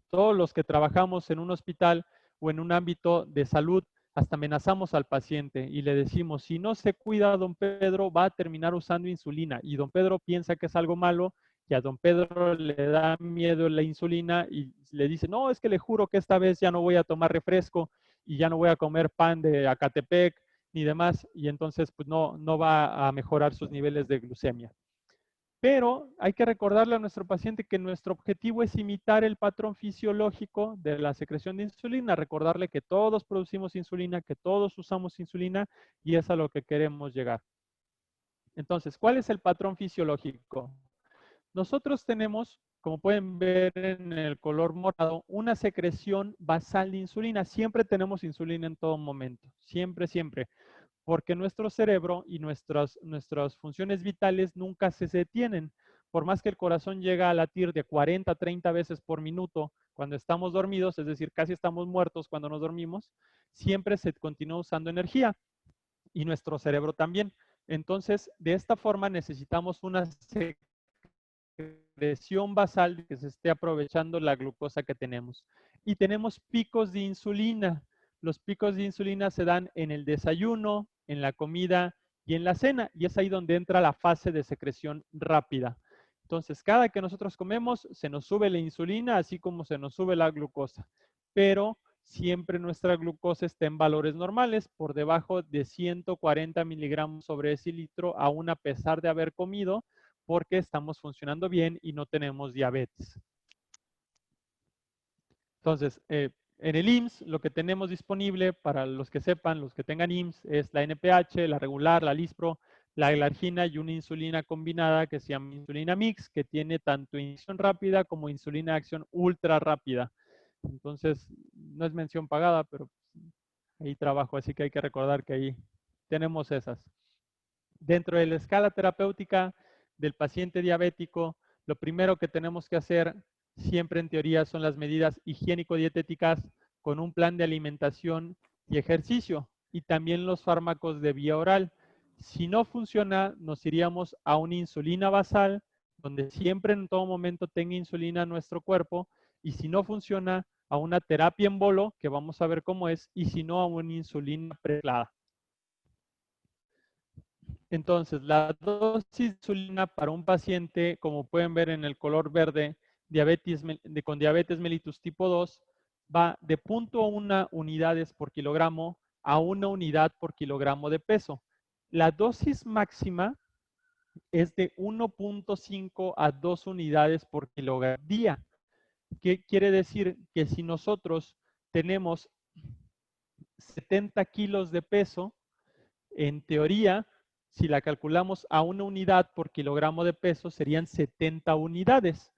todos los que trabajamos en un hospital o en un ámbito de salud, hasta amenazamos al paciente y le decimos, si no se cuida a don Pedro, va a terminar usando insulina. Y don Pedro piensa que es algo malo y a don Pedro le da miedo la insulina y le dice, no, es que le juro que esta vez ya no voy a tomar refresco y ya no voy a comer pan de Acatepec ni demás. Y entonces, pues no va a mejorar sus niveles de glucemia. Pero hay que recordarle a nuestro paciente que nuestro objetivo es imitar el patrón fisiológico de la secreción de insulina, recordarle que todos producimos insulina, que todos usamos insulina y es a lo que queremos llegar. Entonces, ¿cuál es el patrón fisiológico? Nosotros tenemos, como pueden ver en el color morado, una secreción basal de insulina. Siempre tenemos insulina en todo momento, siempre, siempre. Porque nuestro cerebro y nuestras funciones vitales nunca se detienen. Por más que el corazón llega a latir de 40 a 30 veces por minuto cuando estamos dormidos, es decir, casi estamos muertos cuando nos dormimos, siempre se continúa usando energía y nuestro cerebro también. Entonces, de esta forma necesitamos una secreción basal que se esté aprovechando la glucosa que tenemos. Y tenemos picos de insulina. Los picos de insulina se dan en el desayuno, en la comida y en la cena. Y es ahí donde entra la fase de secreción rápida. Entonces, cada que nosotros comemos, se nos sube la insulina, así como se nos sube la glucosa. Pero siempre nuestra glucosa está en valores normales, por debajo de 140 miligramos sobre decilitro, aún a pesar de haber comido, porque estamos funcionando bien y no tenemos diabetes. Entonces, en el IMSS, lo que tenemos disponible, para los que sepan, los que tengan IMSS, es la NPH, la regular, la Lispro, la glargina y una insulina combinada que se llama insulina mix, que tiene tanto inyección rápida como insulina de acción ultra rápida. Entonces, no es mención pagada, pero ahí trabajo, así que hay que recordar que ahí tenemos esas. Dentro de la escala terapéutica del paciente diabético, lo primero que tenemos que hacer siempre en teoría son las medidas higiénico-dietéticas con un plan de alimentación y ejercicio, y también los fármacos de vía oral. Si no funciona, nos iríamos a una insulina basal, donde siempre en todo momento tenga insulina en nuestro cuerpo, y si no funciona, a una terapia en bolo, que vamos a ver cómo es, y si no, a una insulina premezclada. Entonces, la dosis de insulina para un paciente, como pueden ver en el color verde, con diabetes mellitus tipo 2, va de 0.1 unidades por kilogramo a 1 unidad por kilogramo de peso. La dosis máxima es de 1.5 a 2 unidades por kilogramo día. ¿Qué quiere decir? Que si nosotros tenemos 70 kilos de peso, en teoría, si la calculamos a 1 unidad por kilogramo de peso, serían 70 unidades.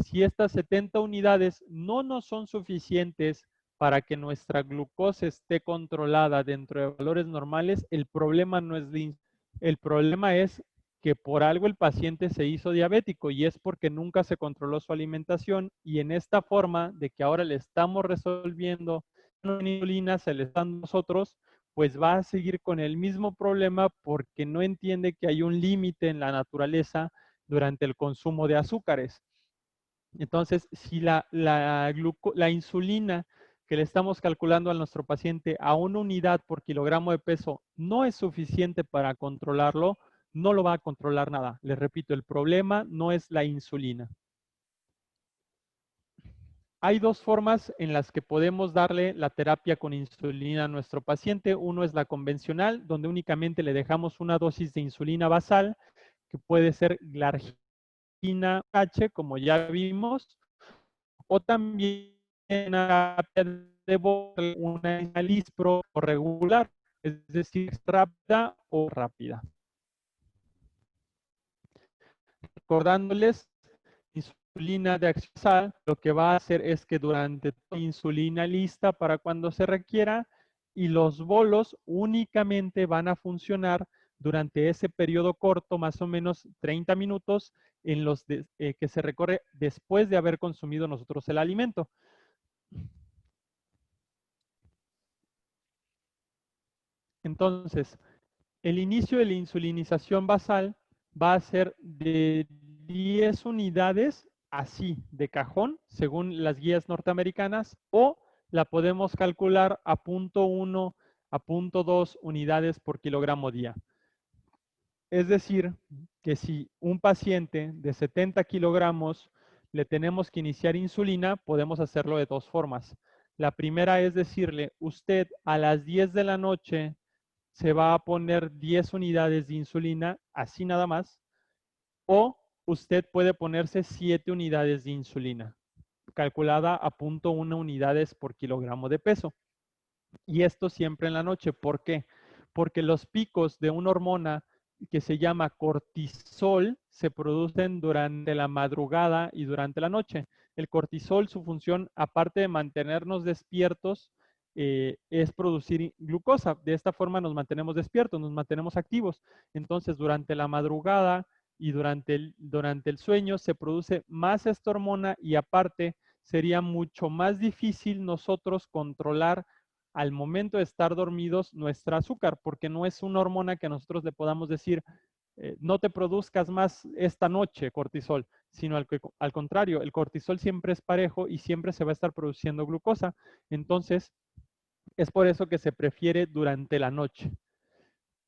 Si estas 70 unidades no nos son suficientes para que nuestra glucosa esté controlada dentro de valores normales, el problema no es el problema es que por algo el paciente se hizo diabético y es porque nunca se controló su alimentación, y en esta forma de que ahora le estamos resolviendo la insulina, se le están nosotros, pues va a seguir con el mismo problema porque no entiende que hay un límite en la naturaleza durante el consumo de azúcares. Entonces, si la insulina que le estamos calculando a nuestro paciente a 1 unidad por kilogramo de peso no es suficiente para controlarlo, no lo va a controlar nada. Les repito, el problema no es la insulina. Hay dos formas en las que podemos darle la terapia con insulina a nuestro paciente. Uno es la convencional, donde únicamente le dejamos una dosis de insulina basal, que puede ser glargina H, como ya vimos, o también una terapia de una Lispro o regular, es decir, rápida o rápida. Recordándoles, insulina de acción basal, lo que va a hacer es que durante la insulina lista para cuando se requiera, y los bolos únicamente van a funcionar durante ese periodo corto, más o menos 30 minutos, en los que se recorre después de haber consumido nosotros el alimento. Entonces, el inicio de la insulinización basal va a ser de 10 unidades, así, de cajón, según las guías norteamericanas, o la podemos calcular a 0.1 a 0.2 unidades por kilogramo día. Es decir, que si un paciente de 70 kilogramos le tenemos que iniciar insulina, podemos hacerlo de dos formas. La primera es decirle, usted a las 10 de la noche se va a poner 10 unidades de insulina, así nada más, o usted puede ponerse 7 unidades de insulina, calculada a 0.1 unidades por kilogramo de peso. Y esto siempre en la noche. ¿Por qué? Porque los picos de una hormona que se llama cortisol se producen durante la madrugada y durante la noche. El cortisol, su función, aparte de mantenernos despiertos, es producir glucosa. De esta forma nos mantenemos despiertos, nos mantenemos activos. Entonces, durante la madrugada y durante el sueño se produce más esta hormona, y aparte sería mucho más difícil nosotros controlar al momento de estar dormidos nuestra azúcar, porque no es una hormona que nosotros le podamos decir, no te produzcas más esta noche cortisol, sino al contrario, el cortisol siempre es parejo y siempre se va a estar produciendo glucosa. Entonces, es por eso que se prefiere durante la noche.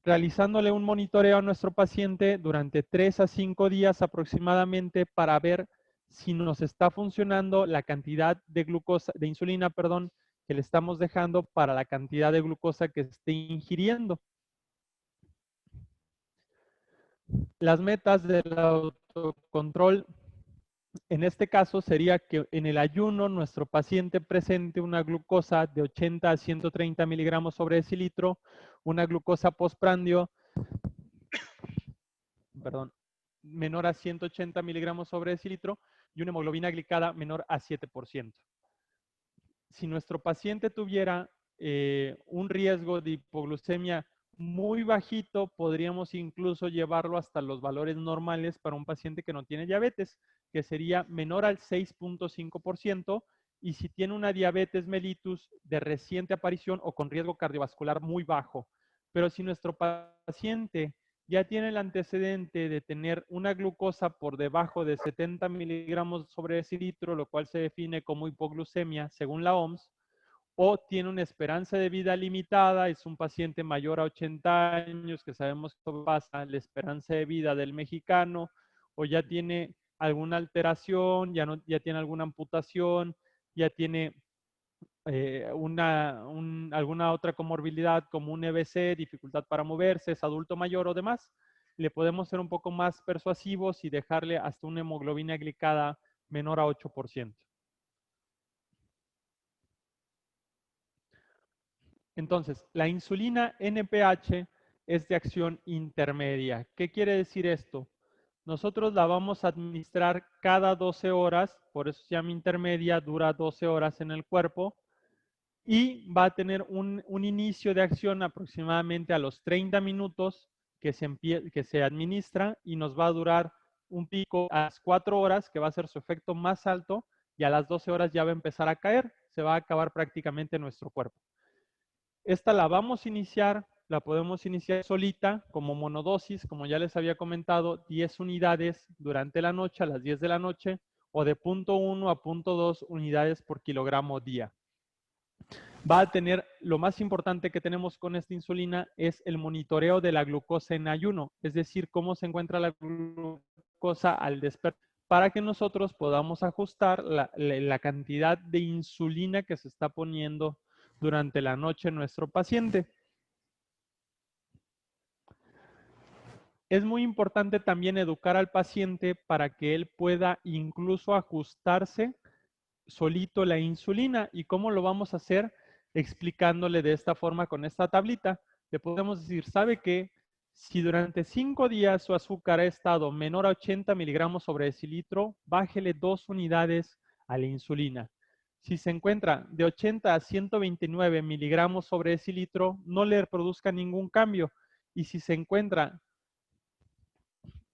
realizándole un monitoreo a nuestro paciente durante 3 a 5 días aproximadamente para ver si nos está funcionando la cantidad de glucosa, de insulina, perdón, que le estamos dejando para la cantidad de glucosa que esté ingiriendo. Las metas del autocontrol, en este caso, sería que en el ayuno nuestro paciente presente una glucosa de 80 a 130 miligramos sobre decilitro, una glucosa postprandio, perdón, menor a 180 miligramos sobre decilitro y una hemoglobina glicada menor a 7%. Si nuestro paciente tuviera un riesgo de hipoglucemia muy bajito, podríamos incluso llevarlo hasta los valores normales para un paciente que no tiene diabetes, que sería menor al 6.5%, y si tiene una diabetes mellitus de reciente aparición o con riesgo cardiovascular muy bajo. Pero si nuestro paciente ya tiene el antecedente de tener una glucosa por debajo de 70 miligramos sobre decilitro, lo cual se define como hipoglucemia según la OMS, o tiene una esperanza de vida limitada, es un paciente mayor a 80 años, que sabemos que pasa la esperanza de vida del mexicano, o ya tiene alguna alteración, ya tiene alguna amputación, ya tiene alguna otra comorbilidad como un EBC, dificultad para moverse, es adulto mayor o demás, le podemos ser un poco más persuasivos y dejarle hasta una hemoglobina glicada menor a 8%. Entonces, la insulina NPH es de acción intermedia. ¿Qué quiere decir esto? Nosotros la vamos a administrar cada 12 horas, por eso se llama intermedia, dura 12 horas en el cuerpo, y va a tener un inicio de acción aproximadamente a los 30 minutos que se administra, y nos va a durar un pico a las 4 horas, que va a ser su efecto más alto, y a las 12 horas ya va a empezar a caer, se va a acabar prácticamente nuestro cuerpo. Esta la vamos a iniciar, la podemos iniciar solita como monodosis, como ya les había comentado, 10 unidades durante la noche a las 10 de la noche, o de 0.1 a 0.2 unidades por kilogramo día. Va a tener, lo más importante que tenemos con esta insulina es el monitoreo de la glucosa en ayuno, es decir, cómo se encuentra la glucosa al despertar, para que nosotros podamos ajustar la cantidad de insulina que se está poniendo durante la noche en nuestro paciente. Es muy importante también educar al paciente para que él pueda incluso ajustarse solito la insulina. ¿Y cómo lo vamos a hacer? Explicándole de esta forma con esta tablita. Le podemos decir, ¿sabe qué? Si durante 5 días su azúcar ha estado menor a 80 miligramos sobre decilitro, bájele 2 unidades a la insulina. Si se encuentra de 80 a 129 miligramos sobre decilitro, no le produzca ningún cambio. Y si se encuentra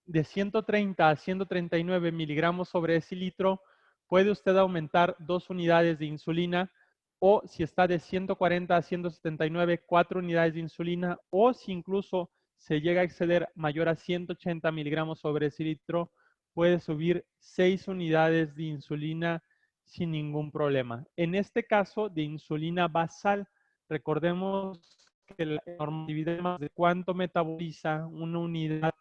de 130 a 139 miligramos sobre decilitro, puede usted aumentar 2 unidades de insulina, o si está de 140 a 179, 4 unidades de insulina, o si incluso se llega a exceder mayor a 180 miligramos sobre decilitro, puede subir 6 unidades de insulina sin ningún problema. En este caso, de insulina basal, recordemos que la normatividad de cuánto metaboliza una unidad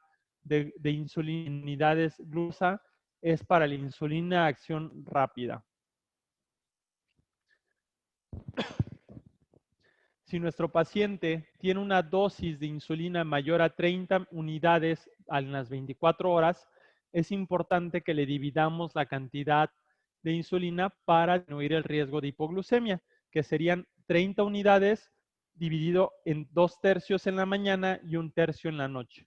de insulina en unidades glucosa es para la insulina acción rápida. Si nuestro paciente tiene una dosis de insulina mayor a 30 unidades en las 24 horas, es importante que le dividamos la cantidad de insulina para disminuir el riesgo de hipoglucemia, que serían 30 unidades dividido en 2/3 en la mañana y 1/3 en la noche.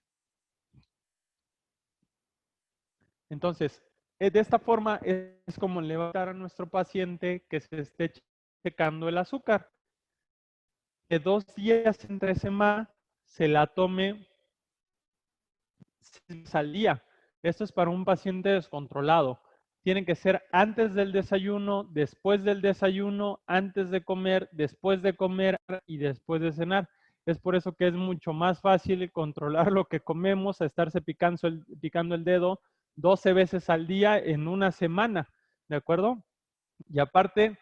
Entonces, de esta forma es como le va a dar a nuestro paciente que se esté checando el azúcar. De 2 días entre semana se la tome al día. Esto es para un paciente descontrolado. Tiene que ser antes del desayuno, después del desayuno, antes de comer, después de comer y después de cenar. Es por eso que es mucho más fácil controlar lo que comemos a estarse picando el dedo 12 veces al día en una semana, ¿de acuerdo? Y aparte,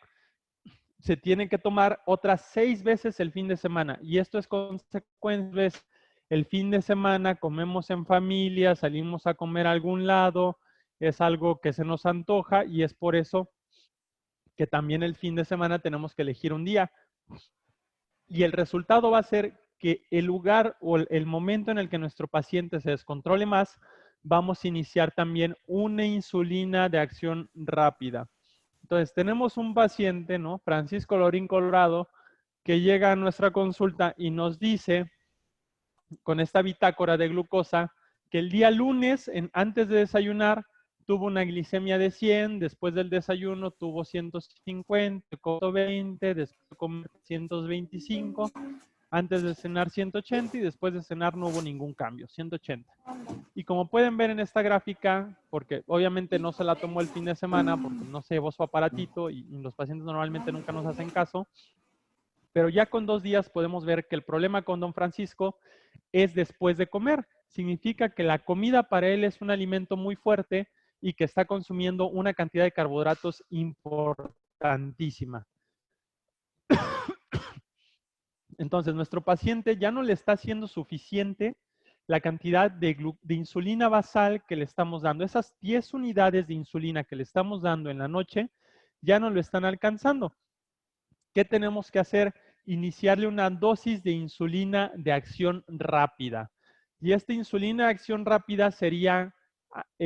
se tiene que tomar otras 6 veces el fin de semana. Y esto es consecuencia el fin de semana comemos en familia, salimos a comer a algún lado, es algo que se nos antoja y es por eso que también el fin de semana tenemos que elegir un día. Y el resultado va a ser que el lugar o el momento en el que nuestro paciente se descontrole más, vamos a iniciar también una insulina de acción rápida. Entonces, tenemos un paciente, ¿no? Francisco Lorín Colorado, que llega a nuestra consulta y nos dice, con esta bitácora de glucosa, que el día lunes, antes de desayunar, tuvo una glicemia de 100, después del desayuno tuvo 150, 120, después de comer 125, antes de cenar 180 y después de cenar no hubo ningún cambio, 180. Y como pueden ver en esta gráfica, porque obviamente no se la tomó el fin de semana, porque no se llevó su aparatito y los pacientes normalmente nunca nos hacen caso, pero ya con 2 días podemos ver que el problema con don Francisco es después de comer. Significa que la comida para él es un alimento muy fuerte y que está consumiendo una cantidad de carbohidratos importantísima. Entonces, nuestro paciente ya no le está haciendo suficiente la cantidad de insulina basal que le estamos dando. Esas 10 unidades de insulina que le estamos dando en la noche ya no lo están alcanzando. ¿Qué tenemos que hacer? Iniciarle una dosis de insulina de acción rápida. Y esta insulina de acción rápida sería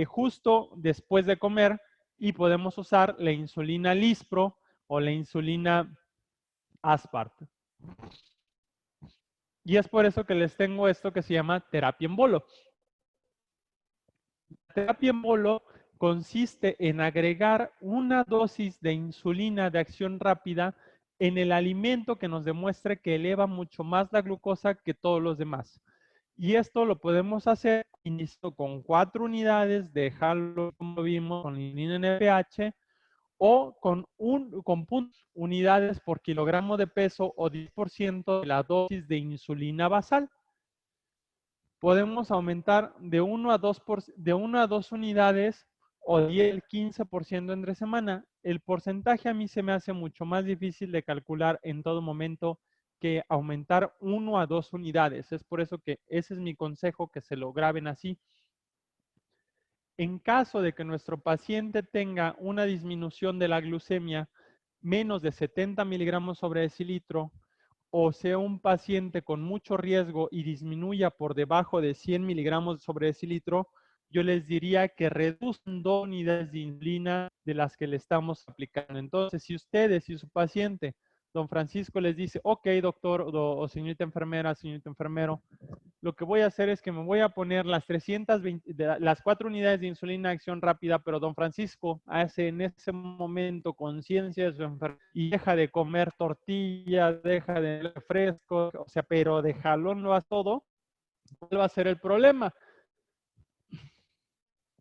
justo después de comer y podemos usar la insulina Lispro o la insulina Aspart. Y es por eso que les tengo esto que se llama terapia en bolo. La terapia en bolo consiste en agregar una dosis de insulina de acción rápida en el alimento que nos demuestre que eleva mucho más la glucosa que todos los demás. Y esto lo podemos hacer iniciando con 4 unidades de halo, como vimos, con insulina NPH, o con unidades por kilogramo de peso o 10% de la dosis de insulina basal. Podemos aumentar de 1 a 2 unidades o 10-15% entre semana. El porcentaje a mí se me hace mucho más difícil de calcular en todo momento que aumentar 1 a 2 unidades. Es por eso que ese es mi consejo, que se lo graben así. En caso de que nuestro paciente tenga una disminución de la glucemia menos de 70 miligramos sobre decilitro, o sea un paciente con mucho riesgo y disminuya por debajo de 100 miligramos sobre decilitro, yo les diría que reduzcan 2 unidades de insulina de las que le estamos aplicando. Entonces, si ustedes, si su paciente, don Francisco, les dice, ok, doctor o señorita enfermera, señorita enfermero, lo que voy a hacer es que me voy a poner las 4 unidades de insulina de acción rápida, pero don Francisco hace en ese momento conciencia de su enfermedad y deja de comer tortilla, deja de refresco, o sea, pero de jalón lo hace todo, ¿cuál va a ser el problema?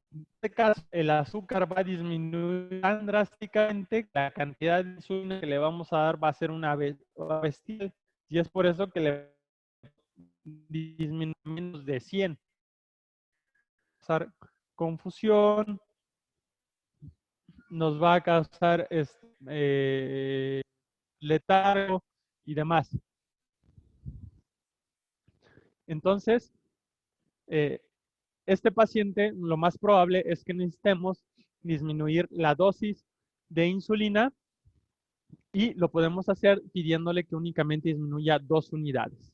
En este caso, el azúcar va a disminuir tan drásticamente que la cantidad de insulina que le vamos a dar va a ser una bestial, y es por eso que le disminuir menos de 100. Causar confusión, nos va a causar letargo y demás. Entonces, este paciente, lo más probable es que necesitemos disminuir la dosis de insulina y lo podemos hacer pidiéndole que únicamente disminuya 2 unidades.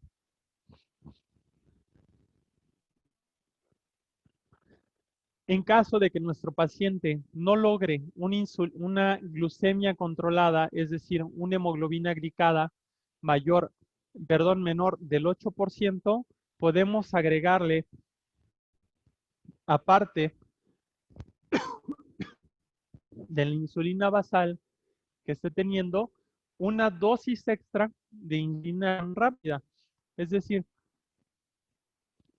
En caso de que nuestro paciente no logre una glucemia controlada, es decir, una hemoglobina glicada menor del 8%, podemos agregarle, aparte de la insulina basal que esté teniendo, una dosis extra de insulina rápida. Es decir,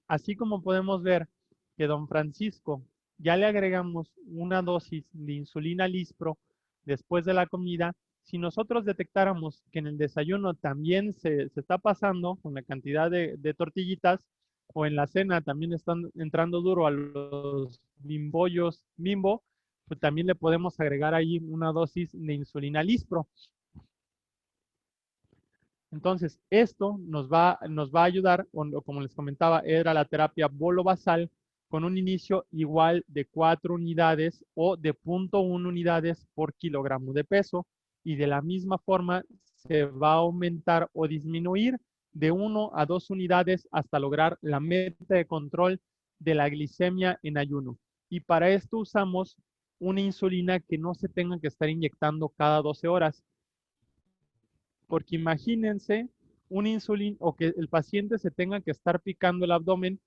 así como podemos ver que don Francisco ya le agregamos una dosis de insulina Lispro después de la comida, si nosotros detectáramos que en el desayuno también se está pasando con la cantidad de tortillitas, o en la cena también están entrando duro a los bimbollos Bimbo, pues también le podemos agregar ahí una dosis de insulina Lispro. Entonces, esto nos va a ayudar, o como les comentaba, era la terapia bolo-basal con un inicio igual de 4 unidades o de 0.1 unidades por kilogramo de peso. Y de la misma forma se va a aumentar o disminuir de 1 a 2 unidades hasta lograr la meta de control de la glicemia en ayuno. Y para esto usamos una insulina que no se tenga que estar inyectando cada 12 horas. Porque imagínense una insulina o que el paciente se tenga que estar picando el abdomen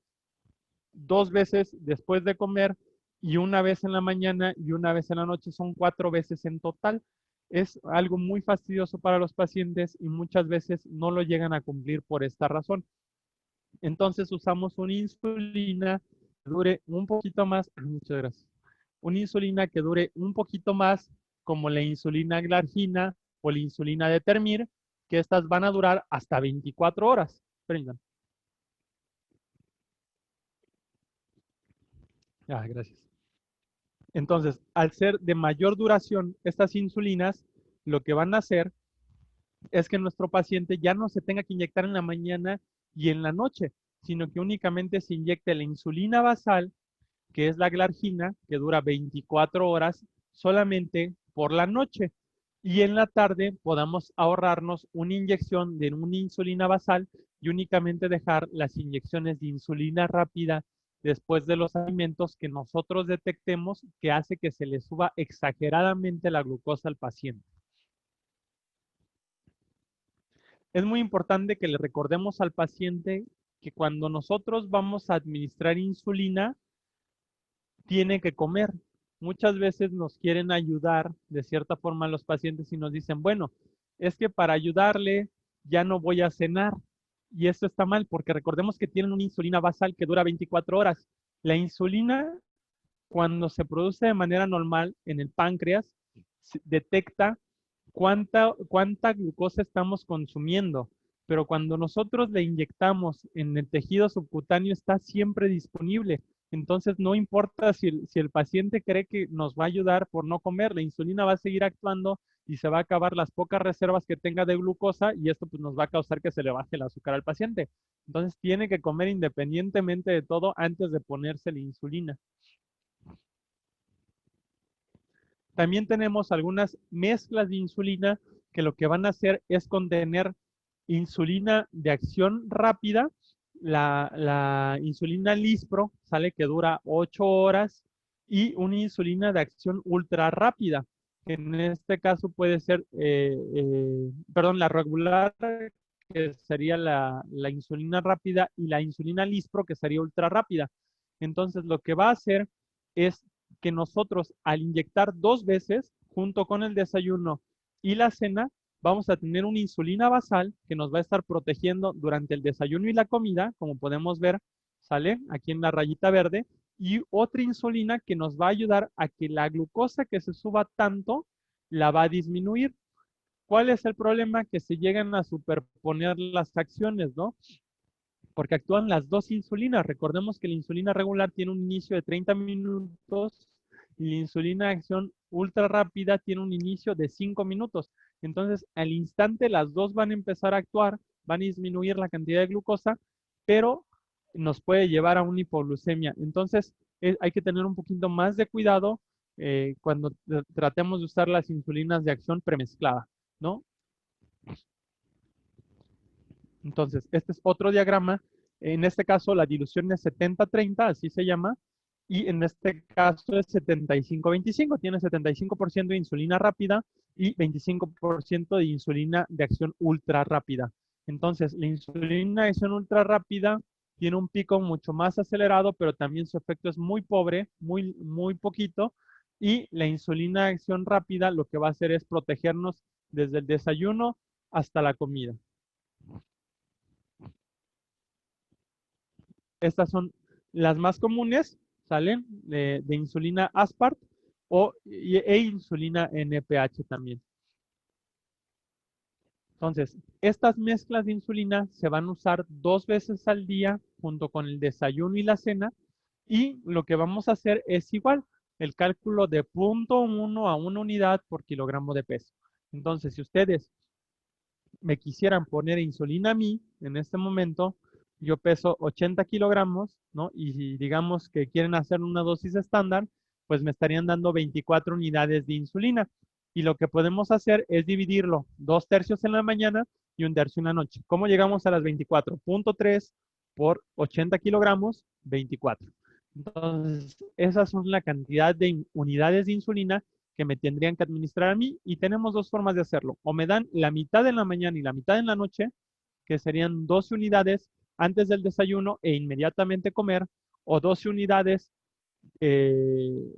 2 veces después de comer y una vez en la mañana y una vez en la noche, son 4 veces en total. Es algo muy fastidioso para los pacientes y muchas veces no lo llegan a cumplir por esta razón. Entonces usamos una insulina que dure un poquito más, muchas gracias, una insulina que dure un poquito más, como la insulina glargina o la insulina determir, que estas van a durar hasta 24 horas. Prendan. Gracias. Entonces, al ser de mayor duración, estas insulinas lo que van a hacer es que nuestro paciente ya no se tenga que inyectar en la mañana y en la noche, sino que únicamente se inyecte la insulina basal, que es la glargina, que dura 24 horas solamente por la noche. Y en la tarde podamos ahorrarnos una inyección de una insulina basal y únicamente dejar las inyecciones de insulina rápida después de los alimentos que nosotros detectemos que hace que se le suba exageradamente la glucosa al paciente. Es muy importante que le recordemos al paciente que cuando nosotros vamos a administrar insulina, tiene que comer. Muchas veces nos quieren ayudar de cierta forma los pacientes y nos dicen, bueno, es que para ayudarle ya no voy a cenar. Y esto está mal porque recordemos que tienen una insulina basal que dura 24 horas. La insulina, cuando se produce de manera normal en el páncreas, detecta cuánta glucosa estamos consumiendo. Pero cuando nosotros le inyectamos en el tejido subcutáneo, está siempre disponible. Entonces, no importa si el paciente cree que nos va a ayudar por no comer, la insulina va a seguir actuando y se va a acabar las pocas reservas que tenga de glucosa y esto pues, nos va a causar que se le baje el azúcar al paciente. Entonces, tiene que comer independientemente de todo antes de ponerse la insulina. También tenemos algunas mezclas de insulina que lo que van a hacer es contener insulina de acción rápida. La insulina Lispro sale que dura 8 horas y una insulina de acción ultra rápida, que en este caso puede ser, la regular, que sería la insulina rápida, y la insulina Lispro, que sería ultra rápida. Entonces, lo que va a hacer es que nosotros al inyectar 2 veces, junto con el desayuno y la cena, vamos a tener una insulina basal que nos va a estar protegiendo durante el desayuno y la comida, como podemos ver, sale aquí en la rayita verde, y otra insulina que nos va a ayudar a que la glucosa que se suba tanto la va a disminuir. ¿Cuál es el problema? Que se llegan a superponer las acciones, ¿no? Porque actúan las dos insulinas. Recordemos que la insulina regular tiene un inicio de 30 minutos y la insulina de acción ultra rápida tiene un inicio de 5 minutos. Entonces, al instante las dos van a empezar a actuar, van a disminuir la cantidad de glucosa, pero nos puede llevar a una hipoglucemia. Entonces, hay que tener un poquito más de cuidado cuando tratemos de usar las insulinas de acción premezclada, ¿no? Entonces, este es otro diagrama. En este caso, la dilución es 70-30, así se llama. Y en este caso es 75-25. Tiene 75% de insulina rápida y 25% de insulina de acción ultra rápida. Entonces, la insulina de acción ultra rápida tiene un pico mucho más acelerado, pero también su efecto es muy pobre, muy poquito. Y la insulina de acción rápida lo que va a hacer es protegernos desde el desayuno hasta la comida. Estas son las más comunes, ¿salen? De insulina Aspart e insulina NPH también. Entonces, estas mezclas de insulina se van a usar 2 veces al día junto con el desayuno y la cena. Y lo que vamos a hacer es igual, el cálculo de 0.1 a 1 unidad por kilogramo de peso. Entonces, si ustedes me quisieran poner insulina a mí, en este momento, yo peso 80 kilogramos, ¿no? Y si digamos que quieren hacer una dosis estándar, pues me estarían dando 24 unidades de insulina. Y lo que podemos hacer es dividirlo, 2/3 en la mañana y 1/3 en la noche. ¿Cómo llegamos a las 24? 0.3 por 80 kilogramos, 24. Entonces, esas son la cantidad de unidades de insulina que me tendrían que administrar a mí y tenemos dos formas de hacerlo. O me dan la mitad en la mañana y la mitad en la noche, que serían 12 unidades antes del desayuno e inmediatamente comer, o 12 unidades, eh,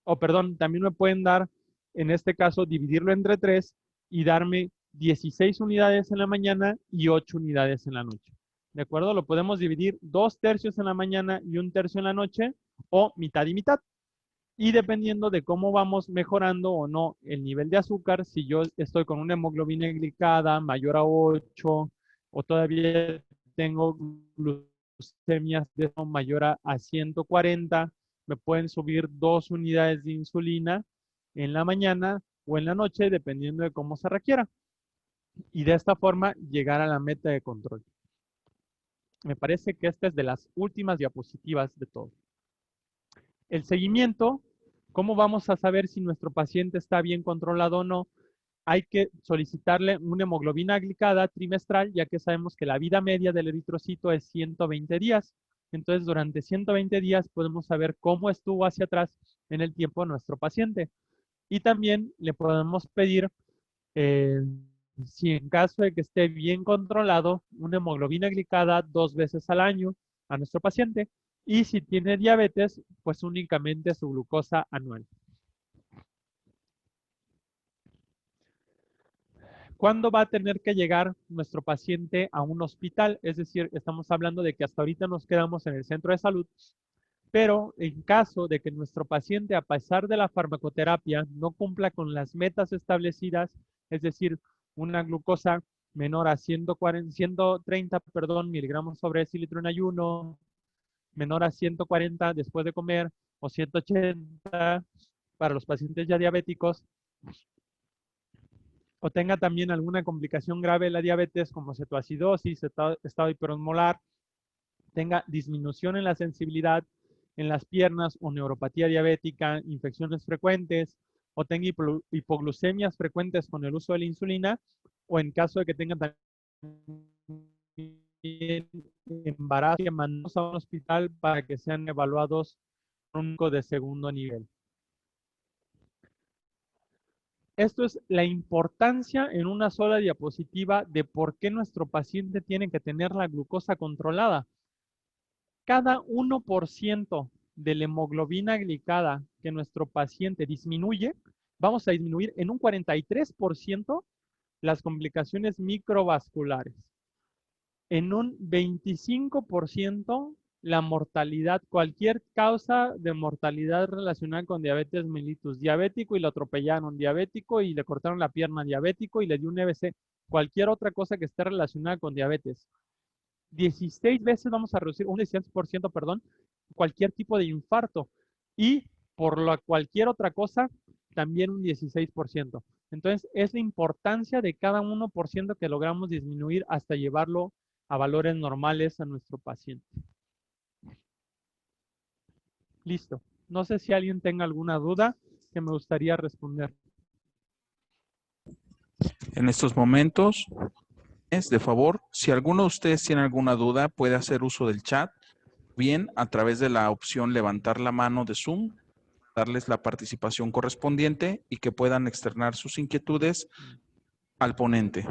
o perdón, también me pueden dar, en este caso, dividirlo entre 3 y darme 16 unidades en la mañana y 8 unidades en la noche. ¿De acuerdo? Lo podemos dividir 2/3 en la mañana y 1/3 en la noche, o mitad y mitad. Y dependiendo de cómo vamos mejorando o no el nivel de azúcar, si yo estoy con una hemoglobina glicada mayor a 8 o todavía tengo glucemias de mayor a 140, me pueden subir 2 unidades de insulina en la mañana o en la noche, dependiendo de cómo se requiera. Y de esta forma llegar a la meta de control. Me parece que esta es de las últimas diapositivas de todo. El seguimiento, ¿cómo vamos a saber si nuestro paciente está bien controlado o no? Hay que solicitarle una hemoglobina glicada trimestral, ya que sabemos que la vida media del eritrocito es 120 días. Entonces, durante 120 días podemos saber cómo estuvo hacia atrás en el tiempo nuestro paciente. Y también le podemos pedir, si en caso de que esté bien controlado, una hemoglobina glicada 2 veces al año a nuestro paciente. Y si tiene diabetes, pues únicamente su glucosa anual. ¿Cuándo va a tener que llegar nuestro paciente a un hospital? Es decir, estamos hablando de que hasta ahorita nos quedamos en el centro de salud, pero en caso de que nuestro paciente, a pesar de la farmacoterapia, no cumpla con las metas establecidas, es decir, una glucosa menor a 130 miligramos sobre decilitro en ayuno, menor a 140 después de comer, o 180 para los pacientes ya diabéticos, o tenga también alguna complicación grave de la diabetes como cetoacidosis, estado hiperosmolar, tenga disminución en la sensibilidad en las piernas o neuropatía diabética, infecciones frecuentes, o tenga hipoglucemias frecuentes con el uso de la insulina, o en caso de que tenga también embarazo, mandamos a un hospital para que sean evaluados crónicos de segundo nivel. Esto es la importancia en una sola diapositiva de por qué nuestro paciente tiene que tener la glucosa controlada. Cada 1% de la hemoglobina glicada que nuestro paciente disminuye, vamos a disminuir en un 43% las complicaciones microvasculares. En un 25% la mortalidad, cualquier causa de mortalidad relacionada con diabetes mellitus, diabético y lo atropellaron, diabético y le cortaron la pierna, diabético y le dio un EBC, cualquier otra cosa que esté relacionada con diabetes. 16 veces vamos a reducir, un 16%, perdón, cualquier tipo de infarto y por cualquier otra cosa, también un 16%. Entonces, es la importancia de cada 1% que logramos disminuir hasta llevarlo a valores normales a nuestro paciente. Listo. No sé si alguien tenga alguna duda que me gustaría responder. En estos momentos, de favor, si alguno de ustedes tiene alguna duda, puede hacer uso del chat, bien a través de la opción levantar la mano de Zoom, darles la participación correspondiente y que puedan externar sus inquietudes al ponente.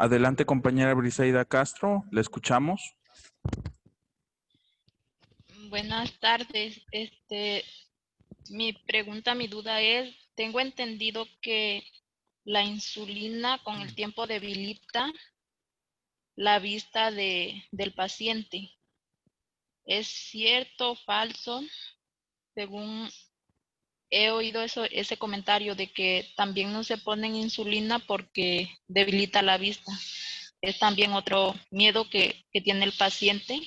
Adelante, compañera Briseida Castro, le escuchamos. Buenas tardes. Mi pregunta, mi duda es, tengo entendido que la insulina con el tiempo debilita la vista del paciente. ¿Es cierto o falso? Según he oído ese comentario de que también no se ponen insulina porque debilita la vista. Es también otro miedo que tiene el paciente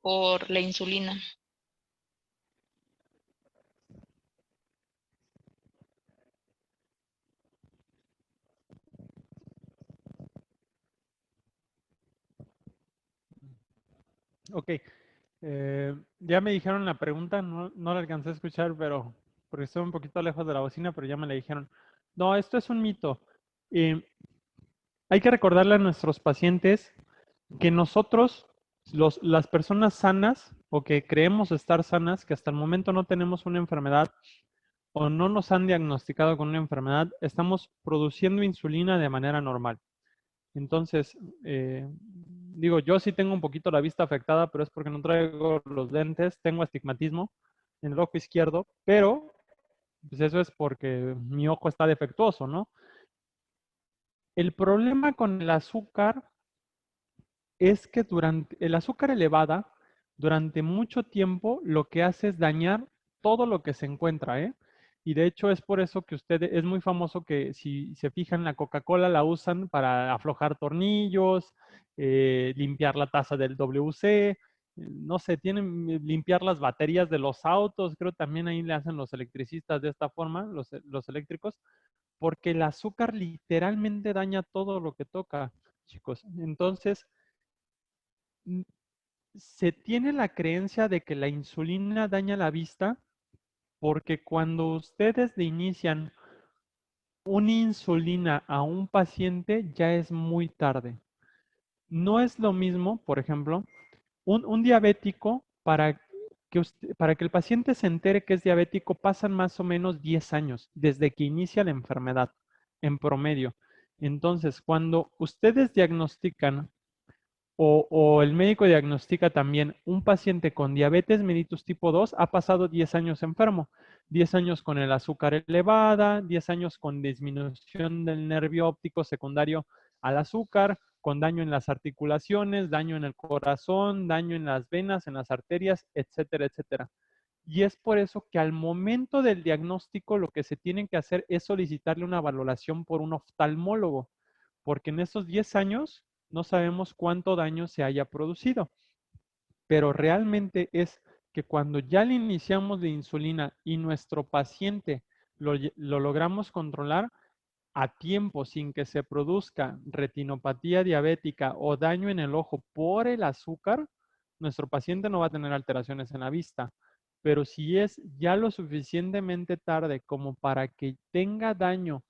por la insulina. Ok. Ya me dijeron la pregunta, no la alcancé a escuchar, pero porque estoy un poquito lejos de la bocina, pero ya me la dijeron. No, esto es un mito. Eh, Hay que recordarle a nuestros pacientes que nosotros, las personas sanas o que creemos estar sanas, que hasta el momento no tenemos una enfermedad o no nos han diagnosticado con una enfermedad, estamos produciendo insulina de manera normal. Entonces, digo, yo sí tengo un poquito la vista afectada, pero es porque no traigo los lentes, tengo astigmatismo en el ojo izquierdo, pero pues eso es porque mi ojo está defectuoso, ¿no? El problema con el azúcar es que durante el azúcar elevada, durante mucho tiempo, lo que hace es dañar todo lo que se encuentra, ¿eh? Y de hecho es por eso que es muy famoso que si se fijan, la Coca-Cola la usan para aflojar tornillos, limpiar la taza del WC, no sé, tienen limpiar las baterías de los autos, creo también ahí le hacen los electricistas de esta forma, los eléctricos, porque el azúcar literalmente daña todo lo que toca, chicos. Entonces, se tiene la creencia de que la insulina daña la vista porque cuando ustedes le inician una insulina a un paciente ya es muy tarde. No es lo mismo, por ejemplo, un diabético para que el paciente se entere que es diabético pasan más o menos 10 años desde que inicia la enfermedad en promedio. Entonces, cuando ustedes diagnostican o el médico diagnostica también un paciente con diabetes mellitus tipo 2, ha pasado 10 años enfermo, 10 años con el azúcar elevada, 10 años con disminución del nervio óptico secundario al azúcar, con daño en las articulaciones, daño en el corazón, daño en las venas, en las arterias, etcétera, etcétera. Y es por eso que al momento del diagnóstico lo que se tiene que hacer es solicitarle una valoración por un oftalmólogo, porque en esos 10 años no sabemos cuánto daño se haya producido, pero realmente es que cuando ya le iniciamos de insulina y nuestro paciente lo logramos controlar a tiempo sin que se produzca retinopatía diabética o daño en el ojo por el azúcar, nuestro paciente no va a tener alteraciones en la vista. Pero si es ya lo suficientemente tarde como para que tenga daño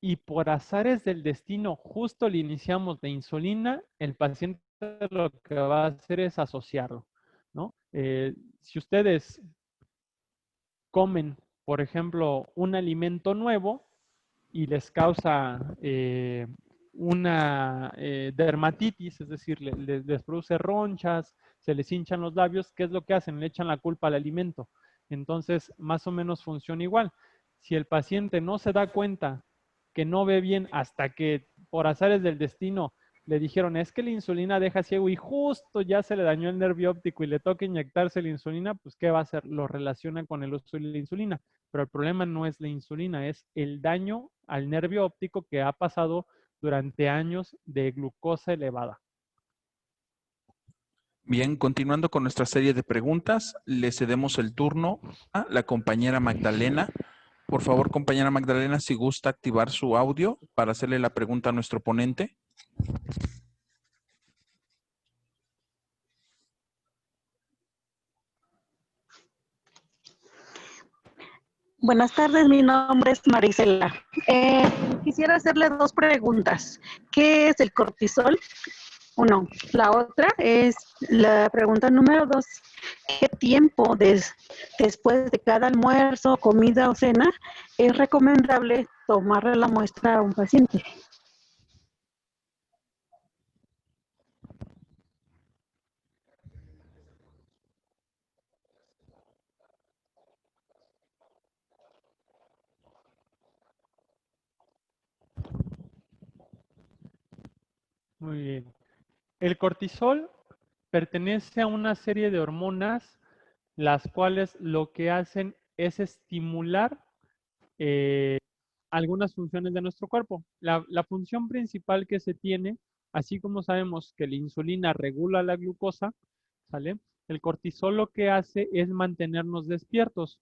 y por azares del destino justo le iniciamos de insulina, el paciente lo que va a hacer es asociarlo, ¿no? Si ustedes comen, por ejemplo, un alimento nuevo y les causa una dermatitis, es decir, les produce ronchas, se les hinchan los labios, ¿qué es lo que hacen? Le echan la culpa al alimento. Entonces, más o menos funciona igual. Si el paciente no se da cuenta que no ve bien hasta que por azares del destino le dijeron, es que la insulina deja ciego y justo ya se le dañó el nervio óptico y le toca inyectarse la insulina, pues ¿qué va a hacer? Lo relaciona con el uso de la insulina. Pero el problema no es la insulina, es el daño al nervio óptico que ha pasado durante años de glucosa elevada. Bien, continuando con nuestra serie de preguntas, le cedemos el turno a la compañera Magdalena. Por favor, compañera Magdalena, si gusta activar su audio para hacerle la pregunta a nuestro ponente. Buenas tardes, mi nombre es Marisela. Quisiera hacerle dos preguntas. ¿Qué es el cortisol? Uno. La otra es la pregunta número 2. ¿Qué tiempo después de cada almuerzo, comida o cena es recomendable tomarle la muestra a un paciente? Muy bien. El cortisol pertenece a una serie de hormonas las cuales lo que hacen es estimular algunas funciones de nuestro cuerpo. La función principal que se tiene, así como sabemos que la insulina regula la glucosa, ¿sale? El cortisol lo que hace es mantenernos despiertos.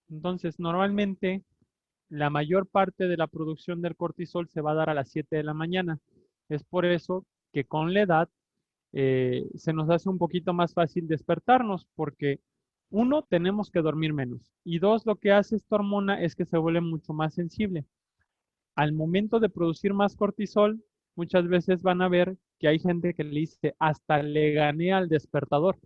Entonces, normalmente, la mayor parte de la producción del cortisol se va a dar a las 7 de la mañana. Es por eso que con la edad se nos hace un poquito más fácil despertarnos, porque uno, tenemos que dormir menos. Y dos, lo que hace esta hormona es que se vuelve mucho más sensible. Al momento de producir más cortisol, muchas veces van a ver que hay gente que le dice, hasta le gané al despertador.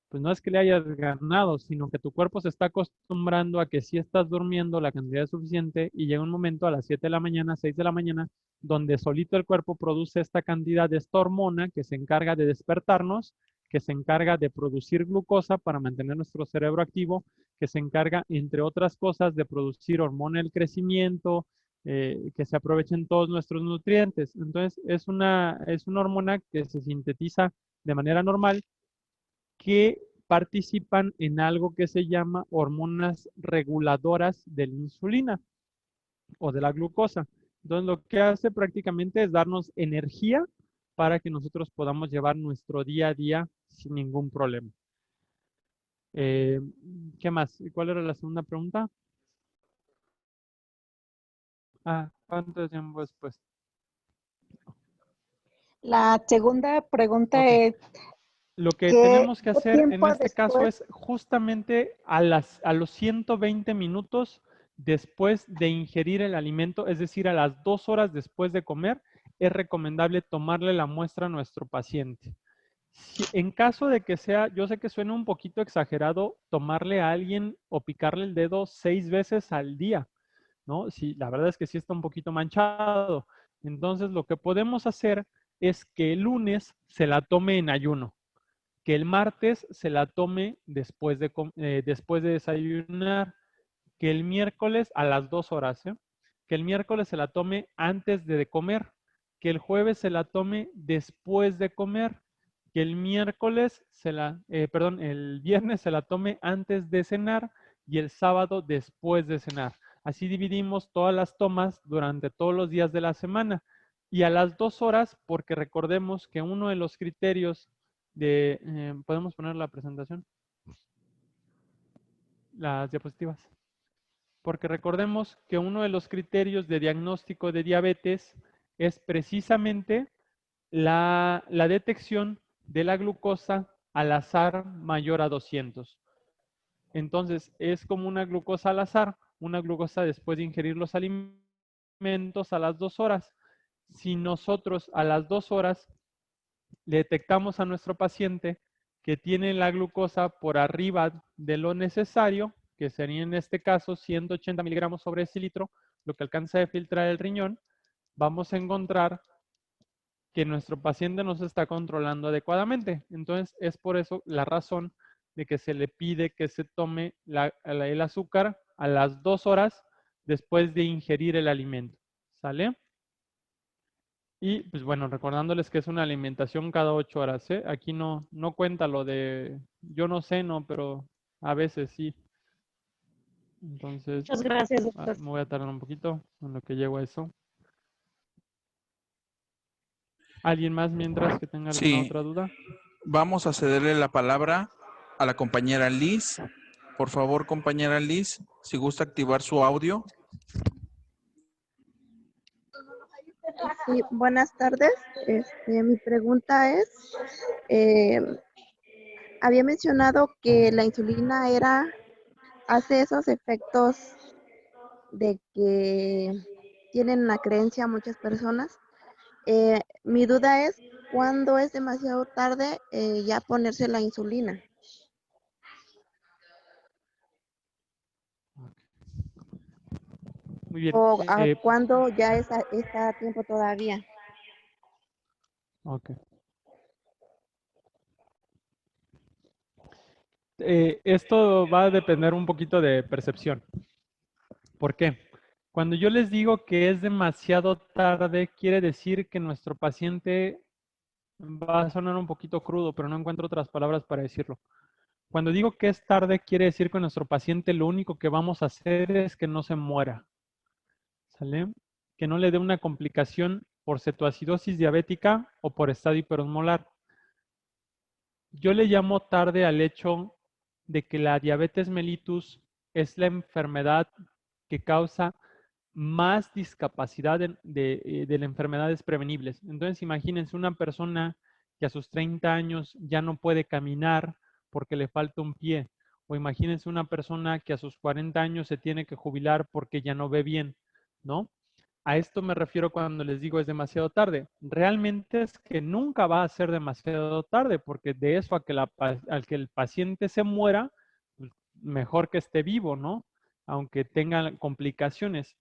Pues no es que le hayas ganado, sino que tu cuerpo se está acostumbrando a que si estás durmiendo la cantidad es suficiente y llega un momento a las 7 de la mañana, 6 de la mañana, donde solito el cuerpo produce esta cantidad de esta hormona que se encarga de despertarnos, que se encarga de producir glucosa para mantener nuestro cerebro activo, que se encarga, entre otras cosas, de producir hormona del crecimiento, que se aprovechen todos nuestros nutrientes. Entonces, es una hormona que se sintetiza de manera normal, que participan en algo que se llama hormonas reguladoras de la insulina o de la glucosa. Entonces, lo que hace prácticamente es darnos energía para que nosotros podamos llevar nuestro día a día sin ningún problema. ¿Qué más? ¿Cuál era la segunda pregunta? ¿Cuánto tiempo después? La segunda pregunta Ok. es, Lo que ¿qué tenemos que hacer en tiempo este caso después? es justamente a los 120 minutos después de ingerir el alimento, es decir, a las 2 horas después de comer, es recomendable tomarle la muestra a nuestro paciente. En caso de que sea, yo sé que suena un poquito exagerado tomarle a alguien o picarle el dedo 6 veces al día, ¿no? Sí, la verdad es que sí está un poquito manchado. Entonces, lo que podemos hacer es que el lunes se la tome en ayuno, que el martes se la tome después de desayunar, que el miércoles a las 2 horas, que el miércoles se la tome antes de comer, que el jueves se la tome después de comer, que el el viernes se la tome antes de cenar y el sábado después de cenar. Así dividimos todas las tomas durante todos los días de la semana. Y a las 2 horas, porque recordemos que uno de los criterios ¿podemos poner la presentación? Las diapositivas. Porque recordemos que uno de los criterios de diagnóstico de diabetes es precisamente la detección de la glucosa al azar mayor a 200. Entonces, es como una glucosa al azar, una glucosa después de ingerir los alimentos a las 2 horas. Si nosotros a las 2 horas le detectamos a nuestro paciente que tiene la glucosa por arriba de lo necesario, que sería en este caso 180 miligramos sobre decilitro, lo que alcanza a filtrar el riñón, vamos a encontrar que nuestro paciente no se está controlando adecuadamente. Entonces, es por eso la razón de que se le pide que se tome el azúcar a las 2 horas después de ingerir el alimento. ¿Sale? Y pues bueno, recordándoles que es una alimentación cada 8 horas, ¿eh? Aquí no cuenta lo de, yo no ceno, pero a veces sí. Entonces, Muchas gracias, doctor. me voy a tardar un poquito en lo que llego a eso. ¿Alguien más mientras que tenga alguna Sí, otra duda? vamos a cederle la palabra a la compañera Liz. Por favor, compañera Liz, si gusta activar su audio. Sí, buenas tardes. Mi pregunta es, había mencionado que la insulina hace esos efectos de que tienen la creencia muchas personas. Mi duda es, ¿cuándo es demasiado tarde ya ponerse la insulina? Muy bien. ¿O cuándo ya está a tiempo todavía? Ok. Esto va a depender un poquito de percepción. ¿Por qué? Cuando yo les digo que es demasiado tarde, quiere decir que nuestro paciente va a sonar un poquito crudo, pero no encuentro otras palabras para decirlo. Cuando digo que es tarde, quiere decir que nuestro paciente lo único que vamos a hacer es que no se muera, ¿sale? Que no le dé una complicación por cetoacidosis diabética o por estadio hiperosmolar. Yo le llamo tarde al hecho de que la diabetes mellitus es la enfermedad que causa más discapacidad de las enfermedades prevenibles. Entonces, imagínense una persona que a sus 30 años ya no puede caminar porque le falta un pie. O imagínense una persona que a sus 40 años se tiene que jubilar porque ya no ve bien, ¿no? A esto me refiero cuando les digo es demasiado tarde. Realmente es que nunca va a ser demasiado tarde, porque de eso al que el paciente se muera, pues, mejor que esté vivo, ¿no? Aunque tenga complicaciones.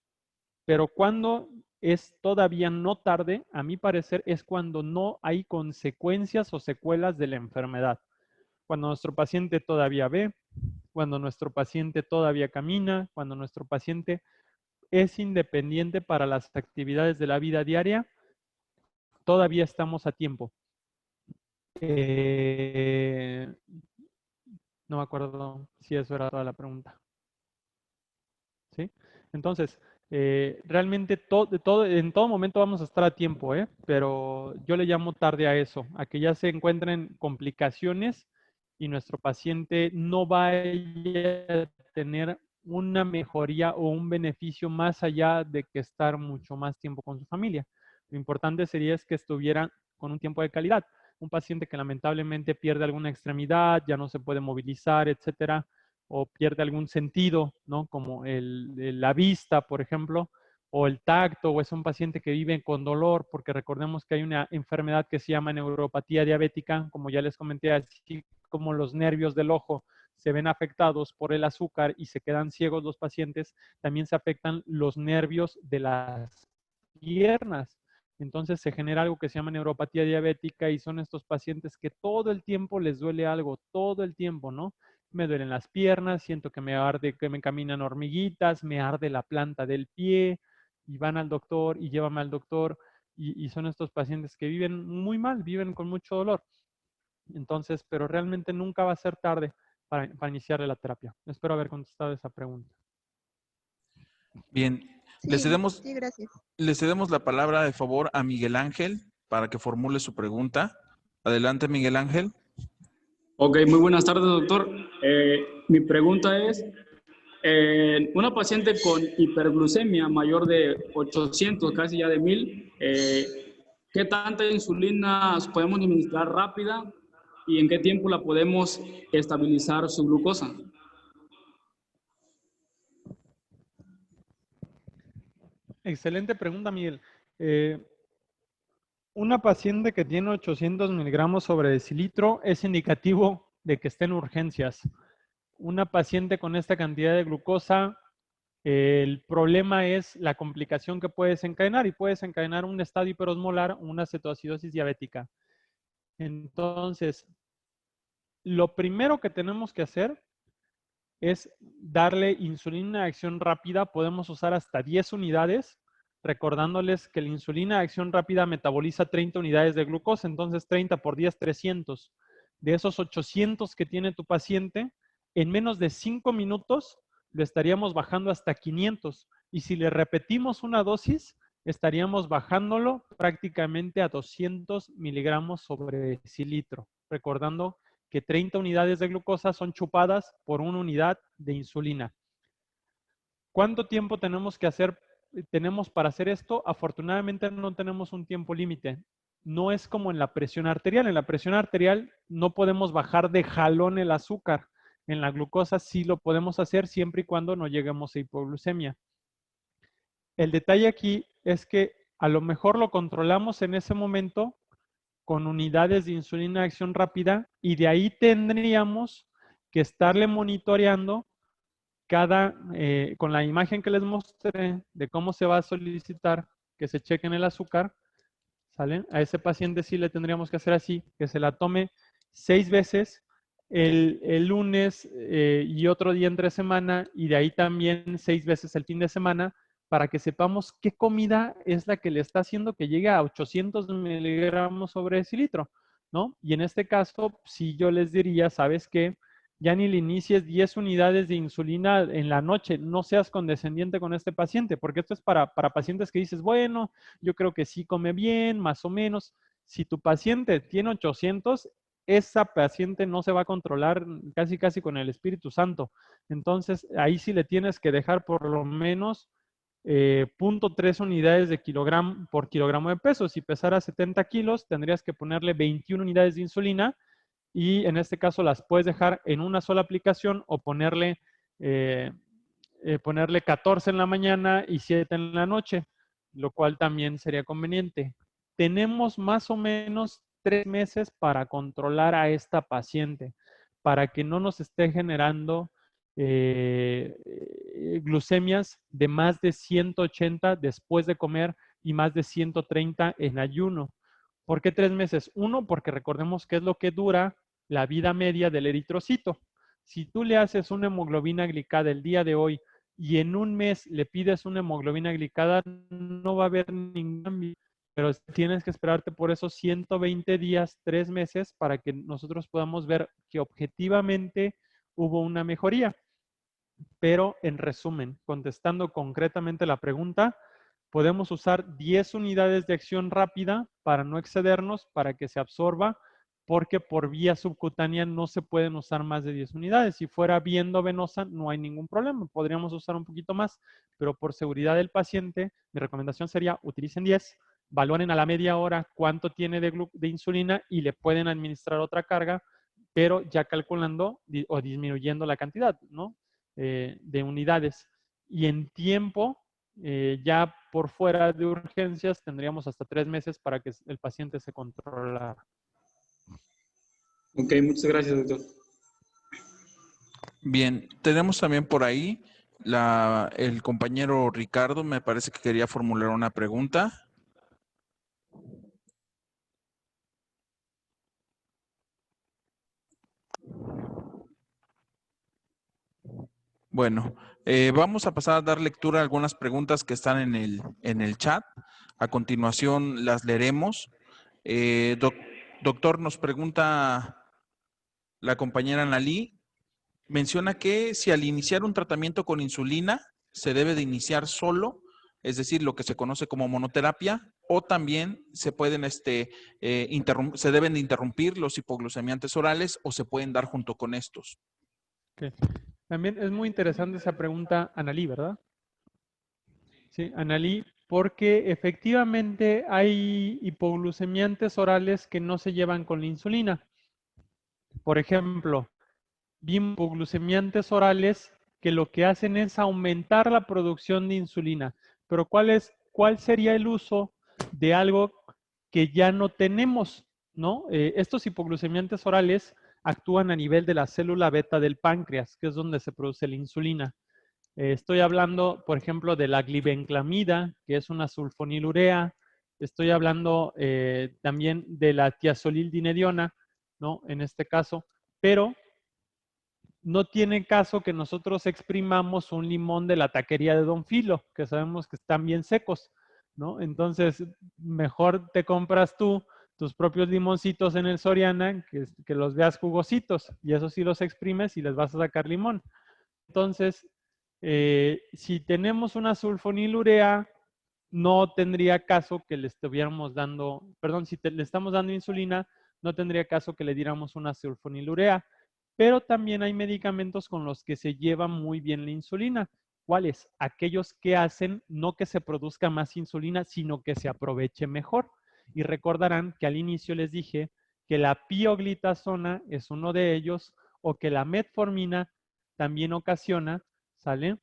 Pero cuando es todavía no tarde, a mi parecer, es cuando no hay consecuencias o secuelas de la enfermedad. Cuando nuestro paciente todavía ve, cuando nuestro paciente todavía camina, cuando nuestro paciente es independiente para las actividades de la vida diaria, todavía estamos a tiempo. No me acuerdo si eso era toda la pregunta. ¿Sí? Entonces, realmente en todo momento vamos a estar a tiempo, pero yo le llamo tarde a eso, a que ya se encuentren complicaciones y nuestro paciente no vaya a tener una mejoría o un beneficio más allá de que estar mucho más tiempo con su familia. Lo importante sería es que estuviera con un tiempo de calidad. Un paciente que lamentablemente pierde alguna extremidad, ya no se puede movilizar, etcétera, o pierde algún sentido, ¿no? Como la vista, por ejemplo, o el tacto, o es un paciente que vive con dolor, porque recordemos que hay una enfermedad que se llama neuropatía diabética, como ya les comenté, así como los nervios del ojo se ven afectados por el azúcar y se quedan ciegos los pacientes, también se afectan los nervios de las piernas. Entonces se genera algo que se llama neuropatía diabética y son estos pacientes que todo el tiempo les duele algo, todo el tiempo, ¿no? Me duelen las piernas, siento que me arde, que me caminan hormiguitas, me arde la planta del pie y van al doctor y llévame al doctor y son estos pacientes que viven muy mal, viven con mucho dolor. Entonces, pero realmente nunca va a ser tarde para iniciarle la terapia. Espero haber contestado esa pregunta. Bien, Sí, sí, gracias. le cedemos la palabra de favor a Miguel Ángel para que formule su pregunta. Adelante, Miguel Ángel. Ok, muy buenas tardes, doctor. Mi pregunta es, una paciente con hiperglucemia mayor de 800, casi ya de 1000, ¿qué tanta insulina podemos administrar rápida y en qué tiempo la podemos estabilizar su glucosa? Excelente pregunta, Miguel. Una paciente que tiene 800 miligramos sobre decilitro es indicativo de que esté en urgencias. Una paciente con esta cantidad de glucosa, el problema es la complicación que puede desencadenar y puede desencadenar un estadio hiperosmolar o una cetoacidosis diabética. Entonces, lo primero que tenemos que hacer es darle insulina de acción rápida. Podemos usar hasta 10 unidades, recordándoles que la insulina de acción rápida metaboliza 30 unidades de glucosa, entonces 30 por 10, 300. De esos 800 que tiene tu paciente, en menos de 5 minutos lo estaríamos bajando hasta 500. Y si le repetimos una dosis, estaríamos bajándolo prácticamente a 200 miligramos sobre decilitro, recordando que 30 unidades de glucosa son chupadas por una unidad de insulina. ¿Cuánto tiempo tenemos para hacer esto? Afortunadamente no tenemos un tiempo límite. No es como en la presión arterial. En la presión arterial no podemos bajar de jalón el azúcar. En la glucosa sí lo podemos hacer siempre y cuando no lleguemos a hipoglucemia. El detalle aquí es que a lo mejor lo controlamos en ese momento con unidades de insulina de acción rápida y de ahí tendríamos que estarle monitoreando con la imagen que les mostré de cómo se va a solicitar que se chequen el azúcar, ¿sale? A ese paciente sí le tendríamos que hacer así, que se la tome 6 veces el lunes y otro día entre semana y de ahí también 6 veces el fin de semana para que sepamos qué comida es la que le está haciendo que llegue a 800 miligramos sobre decilitro, ¿no? Y en este caso, sí yo les diría, ¿sabes qué? ya ni le inicies 10 unidades de insulina en la noche, no seas condescendiente con este paciente, porque esto es para pacientes que dices, bueno, yo creo que sí come bien, más o menos. Si tu paciente tiene 800, esa paciente no se va a controlar casi casi con el Espíritu Santo. Entonces, ahí sí le tienes que dejar por lo menos 0.3 unidades de kilogramo por kilogramo de peso. Si pesara 70 kilos, tendrías que ponerle 21 unidades de insulina y en este caso las puedes dejar en una sola aplicación o ponerle 14 en la mañana y 7 en la noche, lo cual también sería conveniente. Tenemos más o menos 3 meses para controlar a esta paciente, para que no nos esté generando glucemias de más de 180 después de comer y más de 130 en ayuno. ¿Por qué 3 meses? Uno, porque recordemos que es lo que dura la vida media del eritrocito. Si tú le haces una hemoglobina glicada el día de hoy y en un mes le pides una hemoglobina glicada, no va a haber ningún cambio. Pero tienes que esperarte por esos 120 días, 3 meses, para que nosotros podamos ver que objetivamente hubo una mejoría. Pero en resumen, contestando concretamente la pregunta, podemos usar 10 unidades de acción rápida para no excedernos, para que se absorba, porque por vía subcutánea no se pueden usar más de 10 unidades. Si fuera vía endovenosa, no hay ningún problema. Podríamos usar un poquito más, pero por seguridad del paciente, mi recomendación sería utilicen 10, valoren a la media hora cuánto tiene de insulina y le pueden administrar otra carga, pero ya calculando o disminuyendo la cantidad, ¿no? De unidades. Y en tiempo, ya por fuera de urgencias, tendríamos hasta 3 meses para que el paciente se controlara. Ok, muchas gracias, doctor. Bien, tenemos también por ahí el compañero Ricardo, me parece que quería formular una pregunta. Bueno, vamos a pasar a dar lectura a algunas preguntas que están en el chat. A continuación las leeremos. Doctor, nos pregunta la compañera Analí, menciona que si al iniciar un tratamiento con insulina se debe de iniciar solo, es decir, lo que se conoce como monoterapia, o también se pueden, se deben de interrumpir los hipoglucemiantes orales o se pueden dar junto con estos. Okay. También es muy interesante esa pregunta, Analí, ¿verdad? Sí, Analí, porque efectivamente hay hipoglucemiantes orales que no se llevan con la insulina. Por ejemplo, vimos hipoglucemiantes orales que lo que hacen es aumentar la producción de insulina. Pero ¿cuál sería el uso de algo que ya no tenemos, ¿no? Estos hipoglucemiantes orales actúan a nivel de la célula beta del páncreas, que es donde se produce la insulina. Estoy hablando, por ejemplo, de la glibenclamida, que es una sulfonilurea. Estoy hablando también de la tiazolildinediona, ¿no? En este caso, pero no tiene caso que nosotros exprimamos un limón de la taquería de Don Filo, que sabemos que están bien secos, ¿no? Entonces, mejor te compras tú tus propios limoncitos en el Soriana, que los veas jugositos, y eso sí los exprimes y les vas a sacar limón. Entonces, si tenemos una sulfonilurea, no tendría caso que le estuviéramos dando, perdón, si le estamos dando insulina, no tendría caso que le diéramos una sulfonilurea. Pero también hay medicamentos con los que se lleva muy bien la insulina. ¿Cuáles? Aquellos que hacen no que se produzca más insulina, sino que se aproveche mejor. Y recordarán que al inicio les dije que la pioglitazona es uno de ellos, o que la metformina también ocasiona, ¿sale?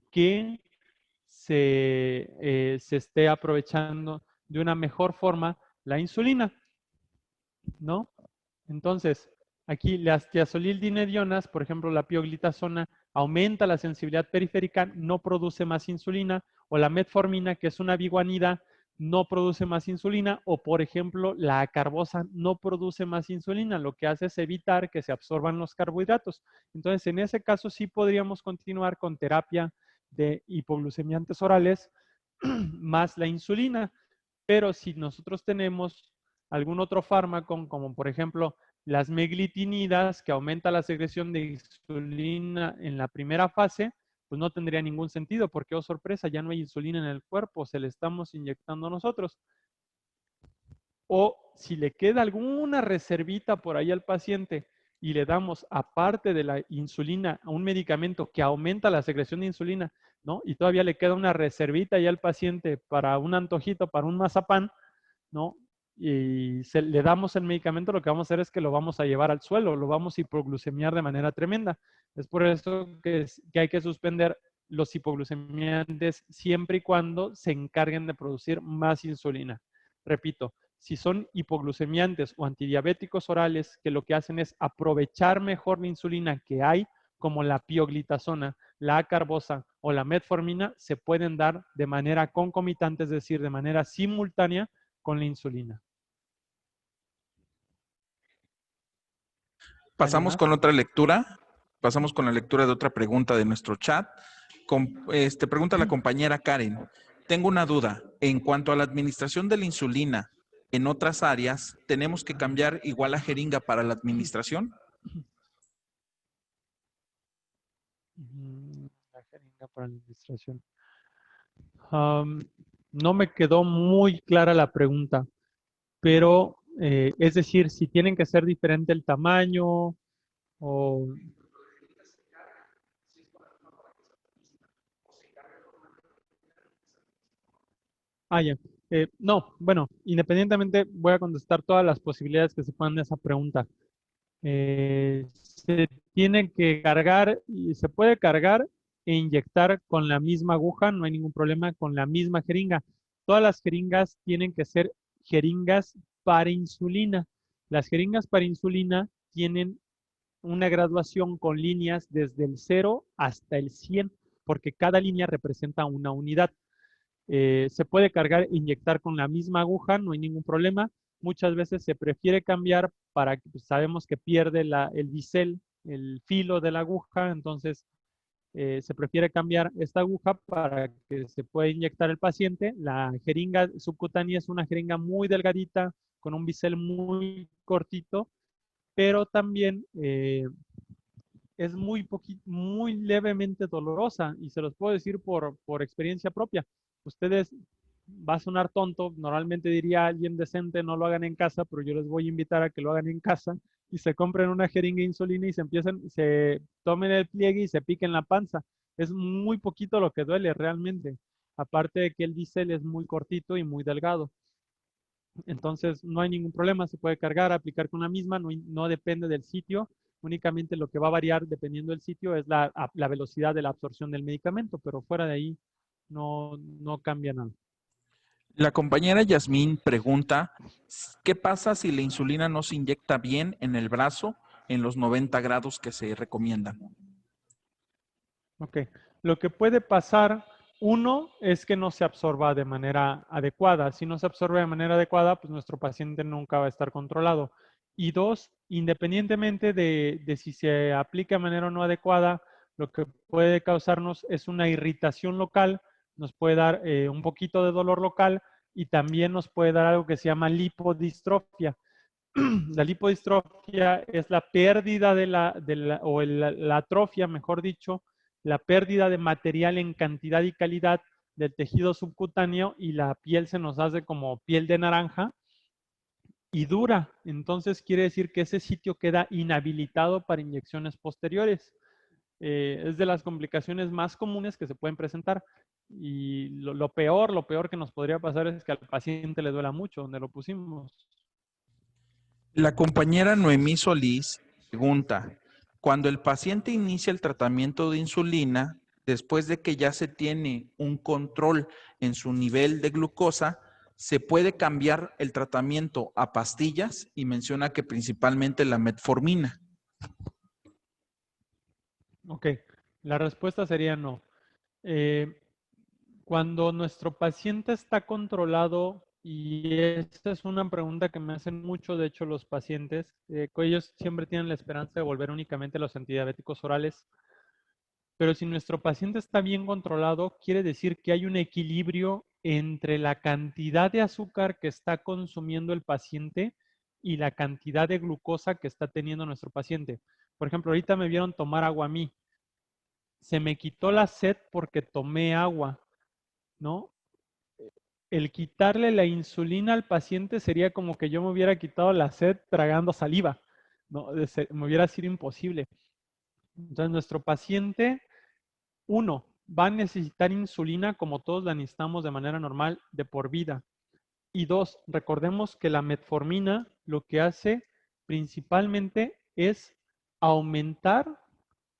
Que se esté aprovechando de una mejor forma la insulina, ¿no? Entonces, aquí las tiazolildinedionas, por ejemplo, la pioglitazona, aumenta la sensibilidad periférica, no produce más insulina, o la metformina, que es una biguanida, no produce más insulina, o por ejemplo, la acarbosa no produce más insulina, lo que hace es evitar que se absorban los carbohidratos. Entonces, en ese caso sí podríamos continuar con terapia de hipoglucemiantes orales más la insulina, pero si nosotros tenemos algún otro fármaco, como por ejemplo Las meglitinidas, que aumenta la secreción de insulina en la primera fase, pues no tendría ningún sentido, porque, oh sorpresa, ya no hay insulina en el cuerpo, se le estamos inyectando nosotros. O si le queda alguna reservita por ahí al paciente y le damos, aparte de la insulina, un medicamento que aumenta la secreción de insulina, ¿no? Y todavía le queda una reservita ahí al paciente para un antojito, para un mazapán, ¿no? Y le damos el medicamento, lo que vamos a hacer es que lo vamos a llevar al suelo, lo vamos a hipoglucemiar de manera tremenda. Es por eso que hay que suspender los hipoglucemiantes siempre y cuando se encarguen de producir más insulina. Repito, si son hipoglucemiantes o antidiabéticos orales que lo que hacen es aprovechar mejor la insulina que hay, como la pioglitazona, la acarbosa o la metformina, se pueden dar de manera concomitante, es decir, de manera simultánea con la insulina. Pasamos con otra lectura. Pasamos con la lectura de otra pregunta de nuestro chat. Pregunta la compañera Karen. Tengo una duda. En cuanto a la administración de la insulina, en otras áreas, ¿tenemos que cambiar igual la jeringa para la administración? La jeringa para la administración. No me quedó muy clara la pregunta, pero es decir, si tienen que ser diferente el tamaño o... ya. No, bueno, independientemente voy a contestar todas las posibilidades que se puedan de esa pregunta. Se tiene que cargar y se puede cargar e inyectar con la misma aguja, no hay ningún problema, con la misma jeringa. Todas las jeringas tienen que ser jeringas para insulina. Las jeringas para insulina tienen una graduación con líneas desde el 0 hasta el 100, porque cada línea representa una unidad. Se puede cargar e inyectar con la misma aguja, no hay ningún problema. Muchas veces se prefiere cambiar para que pues, sabemos que pierde el bisel, el filo de la aguja, entonces se prefiere cambiar esta aguja para que se pueda inyectar el paciente. La jeringa subcutánea es una jeringa muy delgadita, con un bisel muy cortito, pero también es muy levemente dolorosa, y se los puedo decir por experiencia propia. Ustedes, va a sonar tonto, normalmente diría alguien decente, no lo hagan en casa, pero yo les voy a invitar a que lo hagan en casa y se compren una jeringa de insulina y se tomen el pliegue y se piquen la panza. Es muy poquito lo que duele realmente, aparte de que el bisel es muy cortito y muy delgado. Entonces no hay ningún problema, se puede cargar, aplicar con la misma, no depende del sitio. Únicamente lo que va a variar dependiendo del sitio es la velocidad de la absorción del medicamento, pero fuera de ahí no cambia nada. La compañera Yasmín pregunta, ¿qué pasa si la insulina no se inyecta bien en el brazo en los 90 grados que se recomiendan? Ok, lo que puede pasar, uno, es que no se absorba de manera adecuada. Si no se absorbe de manera adecuada, pues nuestro paciente nunca va a estar controlado. Y dos, independientemente de si se aplica de manera no adecuada, lo que puede causarnos es una irritación local, nos puede dar un poquito de dolor local y también nos puede dar algo que se llama lipodistrofia. La lipodistrofia es la pérdida la atrofia, mejor dicho, la pérdida de material en cantidad y calidad del tejido subcutáneo, y la piel se nos hace como piel de naranja y dura. Entonces quiere decir que ese sitio queda inhabilitado para inyecciones posteriores. Es de las complicaciones más comunes que se pueden presentar. Y lo peor que nos podría pasar es que al paciente le duela mucho donde lo pusimos. La compañera Noemí Solís pregunta, cuando el paciente inicia el tratamiento de insulina, después de que ya se tiene un control en su nivel de glucosa, ¿se puede cambiar el tratamiento a pastillas? Y menciona que principalmente la metformina. Ok, la respuesta sería no. Cuando nuestro paciente está controlado, y esta es una pregunta que me hacen mucho, de hecho, los pacientes, ellos siempre tienen la esperanza de volver únicamente a los antidiabéticos orales, pero si nuestro paciente está bien controlado, quiere decir que hay un equilibrio entre la cantidad de azúcar que está consumiendo el paciente y la cantidad de glucosa que está teniendo nuestro paciente. Por ejemplo, ahorita me vieron tomar agua a mí. Se me quitó la sed porque tomé agua, ¿no? El quitarle la insulina al paciente sería como que yo me hubiera quitado la sed tragando saliva, ¿no? Me hubiera sido imposible. Entonces, nuestro paciente, uno, va a necesitar insulina como todos la necesitamos de manera normal de por vida. Y dos, recordemos que la metformina lo que hace principalmente es aumentar,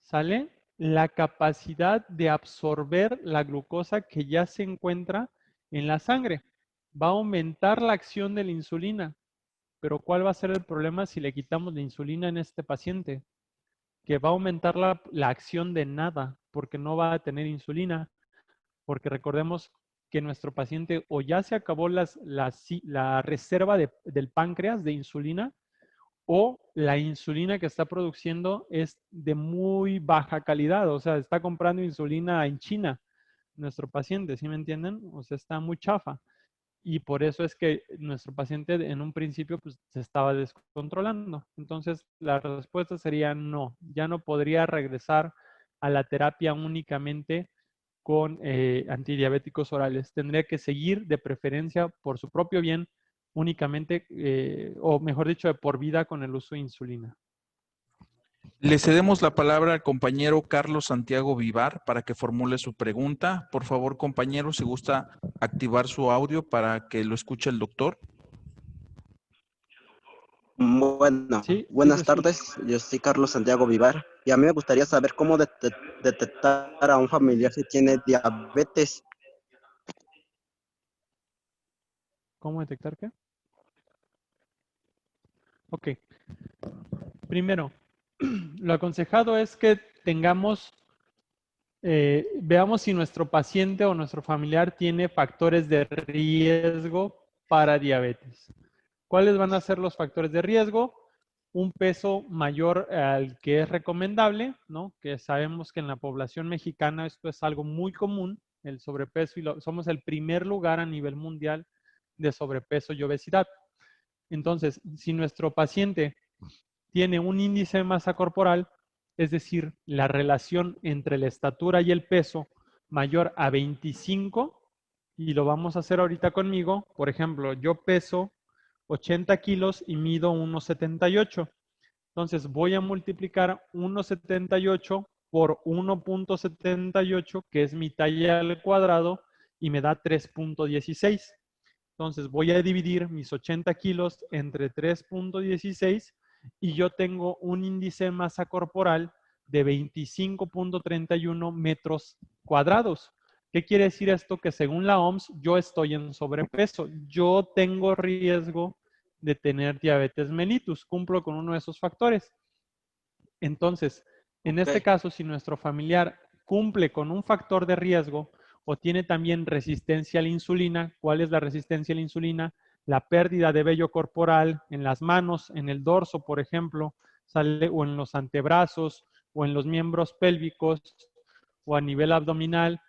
¿sale? La capacidad de absorber la glucosa que ya se encuentra en la sangre. Va a aumentar la acción de la insulina. Pero ¿cuál va a ser el problema si le quitamos la insulina en este paciente? Que va a aumentar la acción de nada, porque no va a tener insulina. Porque recordemos que nuestro paciente o ya se acabó la reserva del páncreas de insulina, o la insulina que está produciendo es de muy baja calidad, o sea, está comprando insulina en China, nuestro paciente, ¿sí me entienden? O sea, está muy chafa. Y por eso es que nuestro paciente en un principio pues, se estaba descontrolando. Entonces, la respuesta sería no, ya no podría regresar a la terapia únicamente con antidiabéticos orales. Tendría que seguir de preferencia por su propio bien únicamente, o mejor dicho, de por vida con el uso de insulina. Le cedemos la palabra al compañero Carlos Santiago Vivar para que formule su pregunta. Por favor, compañero, si gusta activar su audio para que lo escuche el doctor. Bueno, Sí, buenas se escucha. tardes. Yo soy Carlos Santiago Vivar y a mí me gustaría saber cómo detectar a un familiar si tiene diabetes. ¿Cómo detectar qué? Ok. Primero, lo aconsejado es que tengamos, veamos si nuestro paciente o nuestro familiar tiene factores de riesgo para diabetes. ¿Cuáles van a ser los factores de riesgo? Un peso mayor al que es recomendable, ¿no? Que sabemos que en la población mexicana esto es algo muy común, el sobrepeso, y somos el primer lugar a nivel mundial de sobrepeso y obesidad. Entonces, si nuestro paciente tiene un índice de masa corporal, es decir, la relación entre la estatura y el peso mayor a 25, y lo vamos a hacer ahorita conmigo. Por ejemplo, yo peso 80 kilos y mido 1,78. Entonces voy a multiplicar 1,78 por 1,78, que es mi talla al cuadrado, y me da 3,16. Entonces voy a dividir mis 80 kilos entre 3,16 y yo tengo un índice de masa corporal de 25,31 metros cuadrados. ¿Qué quiere decir esto? Que según la OMS, yo estoy en sobrepeso. Yo tengo riesgo de tener diabetes mellitus. Cumplo con uno de esos factores. Entonces, en este caso, si nuestro familiar cumple con un factor de riesgo o tiene también resistencia a la insulina, ¿cuál es la resistencia a la insulina? La pérdida de vello corporal en las manos, en el dorso, por ejemplo, o en los antebrazos, o en los miembros pélvicos, o a nivel abdominal.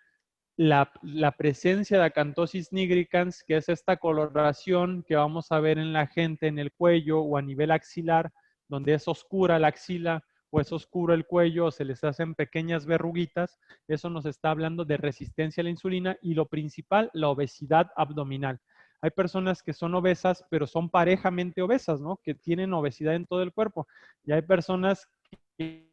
La presencia de acantosis nigricans, que es esta coloración que vamos a ver en la gente en el cuello o a nivel axilar, donde es oscura la axila o es oscuro el cuello, o se les hacen pequeñas verruguitas. Eso nos está hablando de resistencia a la insulina, y lo principal, la obesidad abdominal. Hay personas que son obesas, pero son parejamente obesas, ¿no? Que tienen obesidad en todo el cuerpo. Y hay personas que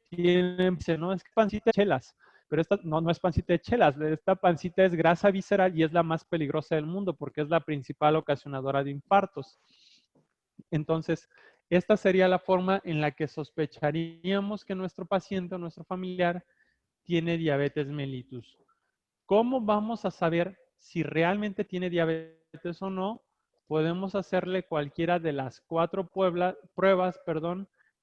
tienen, no, es que pancita de chelas. Pero esta no es pancita de chelas, esta pancita es grasa visceral y es la más peligrosa del mundo porque es la principal ocasionadora de infartos. Entonces, esta sería la forma en la que sospecharíamos que nuestro paciente o nuestro familiar tiene diabetes mellitus. ¿Cómo vamos a saber si realmente tiene diabetes o no? Podemos hacerle cualquiera de las 4 pruebas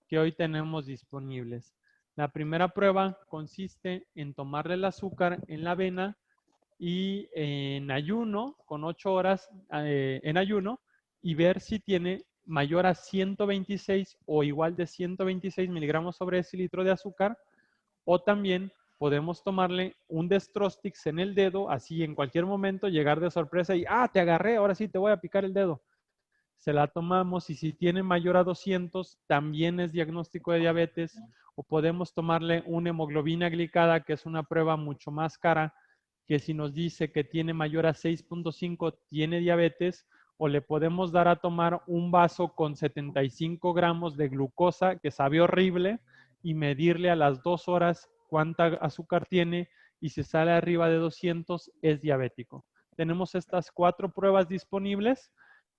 que hoy tenemos disponibles. La primera prueba consiste en tomarle el azúcar en la avena y en ayuno, con 8 horas en ayuno, y ver si tiene mayor a 126 o igual de 126 miligramos sobre decilitro de azúcar, o también podemos tomarle un Destrostix en el dedo, así en cualquier momento llegar de sorpresa y, te agarré, ahora sí te voy a picar el dedo. se la tomamos y si tiene mayor a 200 también es diagnóstico de diabetes, o podemos tomarle una hemoglobina glicada, que es una prueba mucho más cara, que si nos dice que tiene mayor a 6.5 tiene diabetes, o le podemos dar a tomar un vaso con 75 gramos de glucosa que sabe horrible y medirle a las 2 horas cuánta azúcar tiene, y si sale arriba de 200 es diabético. Tenemos estas 4 pruebas disponibles,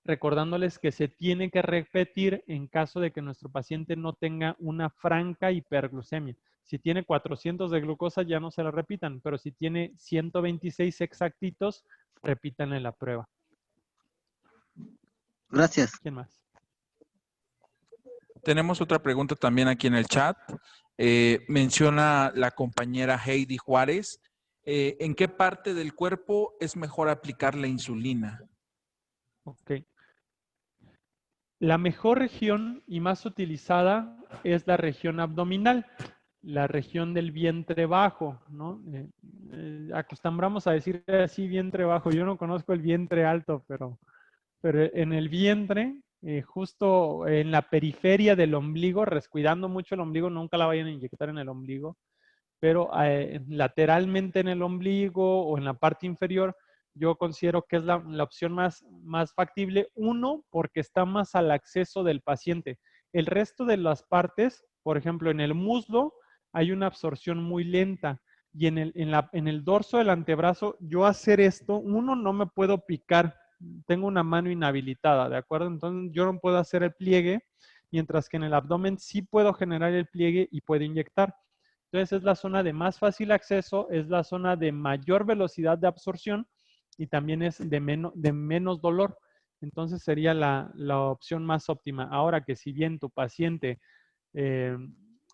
recordándoles que se tiene que repetir en caso de que nuestro paciente no tenga una franca hiperglucemia. Si tiene 400 de glucosa ya no se la repitan, pero si tiene 126 exactitos, repítanle la prueba. Gracias. ¿Quién más? Tenemos otra pregunta también aquí en el chat. Menciona la compañera Heidi Juárez. ¿En qué parte del cuerpo es mejor aplicar la insulina? Ok. La mejor región y más utilizada es la región abdominal, la región del vientre bajo, ¿no? Acostumbramos a decir así vientre bajo. Yo no conozco el vientre alto, pero en el vientre, justo en la periferia del ombligo, descuidando mucho el ombligo, nunca la vayan a inyectar en el ombligo, pero lateralmente en el ombligo o en la parte inferior, yo considero que es la opción más factible. Uno, porque está más al acceso del paciente. El resto de las partes, por ejemplo, en el muslo, hay una absorción muy lenta. Y en el dorso del antebrazo, yo hacer esto, uno, no me puedo picar. Tengo una mano inhabilitada, ¿de acuerdo? Entonces, yo no puedo hacer el pliegue, mientras que en el abdomen sí puedo generar el pliegue y puedo inyectar. Entonces, es la zona de más fácil acceso, es la zona de mayor velocidad de absorción y también es de menos dolor. Entonces, sería la opción más óptima. Ahora que si bien tu paciente,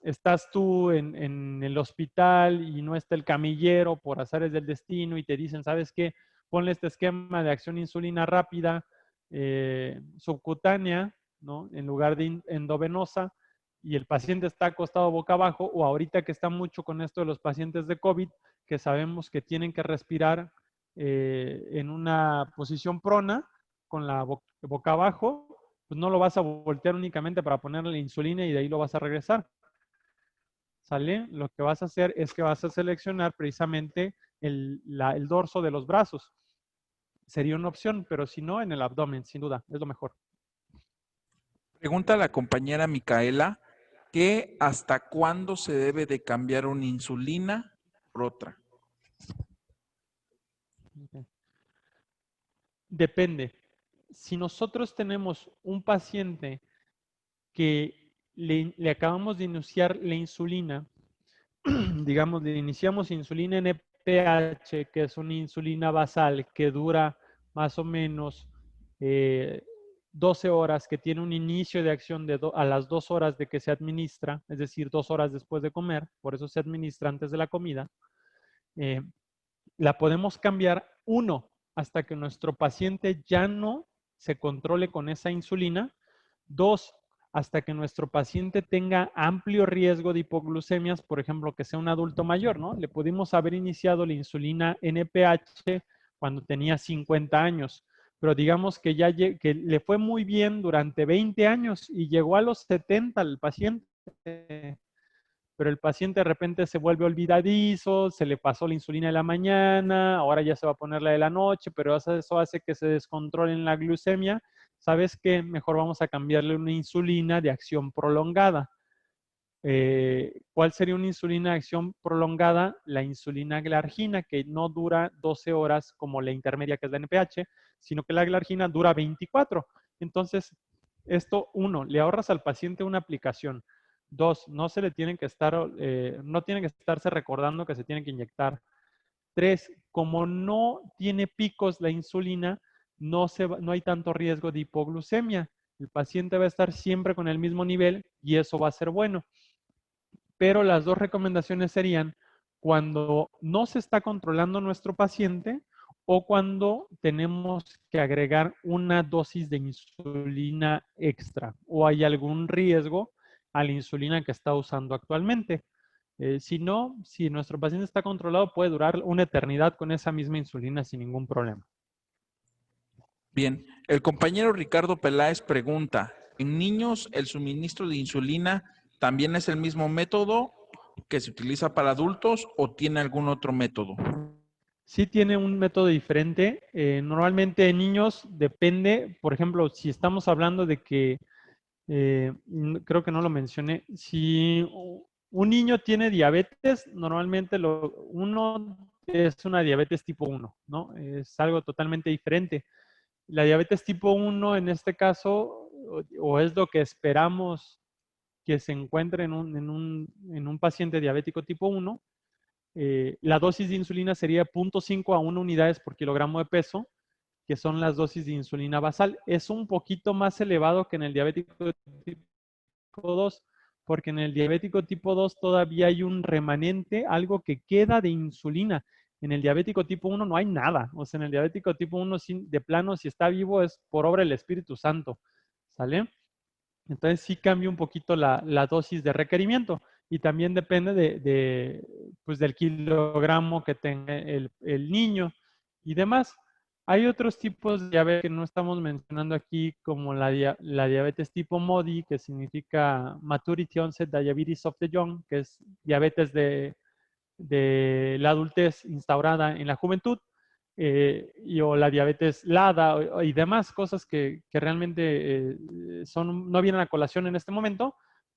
estás tú en el hospital y no está el camillero por azares del destino y te dicen, ¿sabes qué? Ponle este esquema de acción insulina rápida, subcutánea, ¿no? En lugar de endovenosa, y el paciente está acostado boca abajo, o ahorita que está mucho con esto de los pacientes de COVID, que sabemos que tienen que respirar en una posición prona, con la boca abajo, pues no lo vas a voltear únicamente para ponerle la insulina y de ahí lo vas a regresar. ¿Sale? Lo que vas a hacer es que vas a seleccionar precisamente el dorso de los brazos. Sería una opción, pero si no, en el abdomen, sin duda, es lo mejor. Pregunta a la compañera Micaela que hasta cuándo se debe de cambiar una insulina por otra. Okay. Depende. Si nosotros tenemos un paciente que le acabamos de iniciar la insulina, digamos, le iniciamos insulina NPH, que es una insulina basal que dura más o menos 12 horas, que tiene un inicio de acción a las 2 horas de que se administra, es decir, 2 horas después de comer, por eso se administra antes de la comida. La podemos cambiar, uno, hasta que nuestro paciente ya no se controle con esa insulina. Dos, hasta que nuestro paciente tenga amplio riesgo de hipoglucemias, por ejemplo, que sea un adulto mayor, ¿no? Le pudimos haber iniciado la insulina NPH cuando tenía 50 años, pero digamos que que le fue muy bien durante 20 años y llegó a los 70 el paciente, pero el paciente de repente se vuelve olvidadizo, se le pasó la insulina de la mañana, ahora ya se va a poner la de la noche, pero eso hace que se descontrole en la glucemia. ¿Sabes qué? Mejor vamos a cambiarle una insulina de acción prolongada. ¿Cuál sería una insulina de acción prolongada? La insulina glargina, que no dura 12 horas como la intermedia, que es la NPH, sino que la glargina dura 24. Entonces, esto, uno, le ahorras al paciente una aplicación. Dos, no se le tienen que estar, no tienen que estarse recordando que se tiene que inyectar. Tres, como no tiene picos la insulina, no hay tanto riesgo de hipoglucemia. El paciente va a estar siempre con el mismo nivel y eso va a ser bueno. Pero las dos recomendaciones serían cuando no se está controlando nuestro paciente o cuando tenemos que agregar una dosis de insulina extra o hay algún riesgo a la insulina que está usando actualmente. Si no, si nuestro paciente está controlado, puede durar una eternidad con esa misma insulina sin ningún problema. Bien, el compañero Ricardo Peláez pregunta, ¿en niños el suministro de insulina también es el mismo método que se utiliza para adultos o tiene algún otro método? Sí tiene un método diferente. Normalmente en niños depende, por ejemplo, si estamos hablando de que, creo que no lo mencioné, si un niño tiene diabetes, normalmente uno es una diabetes tipo 1, ¿no? Es algo totalmente diferente. La diabetes tipo 1 en este caso, o es lo que esperamos que se encuentre en un paciente diabético tipo 1, la dosis de insulina sería 0.5 a 1 unidades por kilogramo de peso, que son las dosis de insulina basal. Es un poquito más elevado que en el diabético tipo 2, porque en el diabético tipo 2 todavía hay un remanente, algo que queda de insulina. En el diabético tipo 1 no hay nada. O sea, en el diabético tipo 1 de plano, si está vivo, es por obra del Espíritu Santo. ¿Sale? Entonces sí cambia un poquito la dosis de requerimiento y también depende pues del kilogramo que tenga el niño y demás. Hay otros tipos de diabetes que no estamos mencionando aquí, como la diabetes tipo MODY, que significa Maturity Onset Diabetes of the Young, que es diabetes de la adultez instaurada en la juventud, o la diabetes LADA y demás cosas que realmente no vienen a colación en este momento,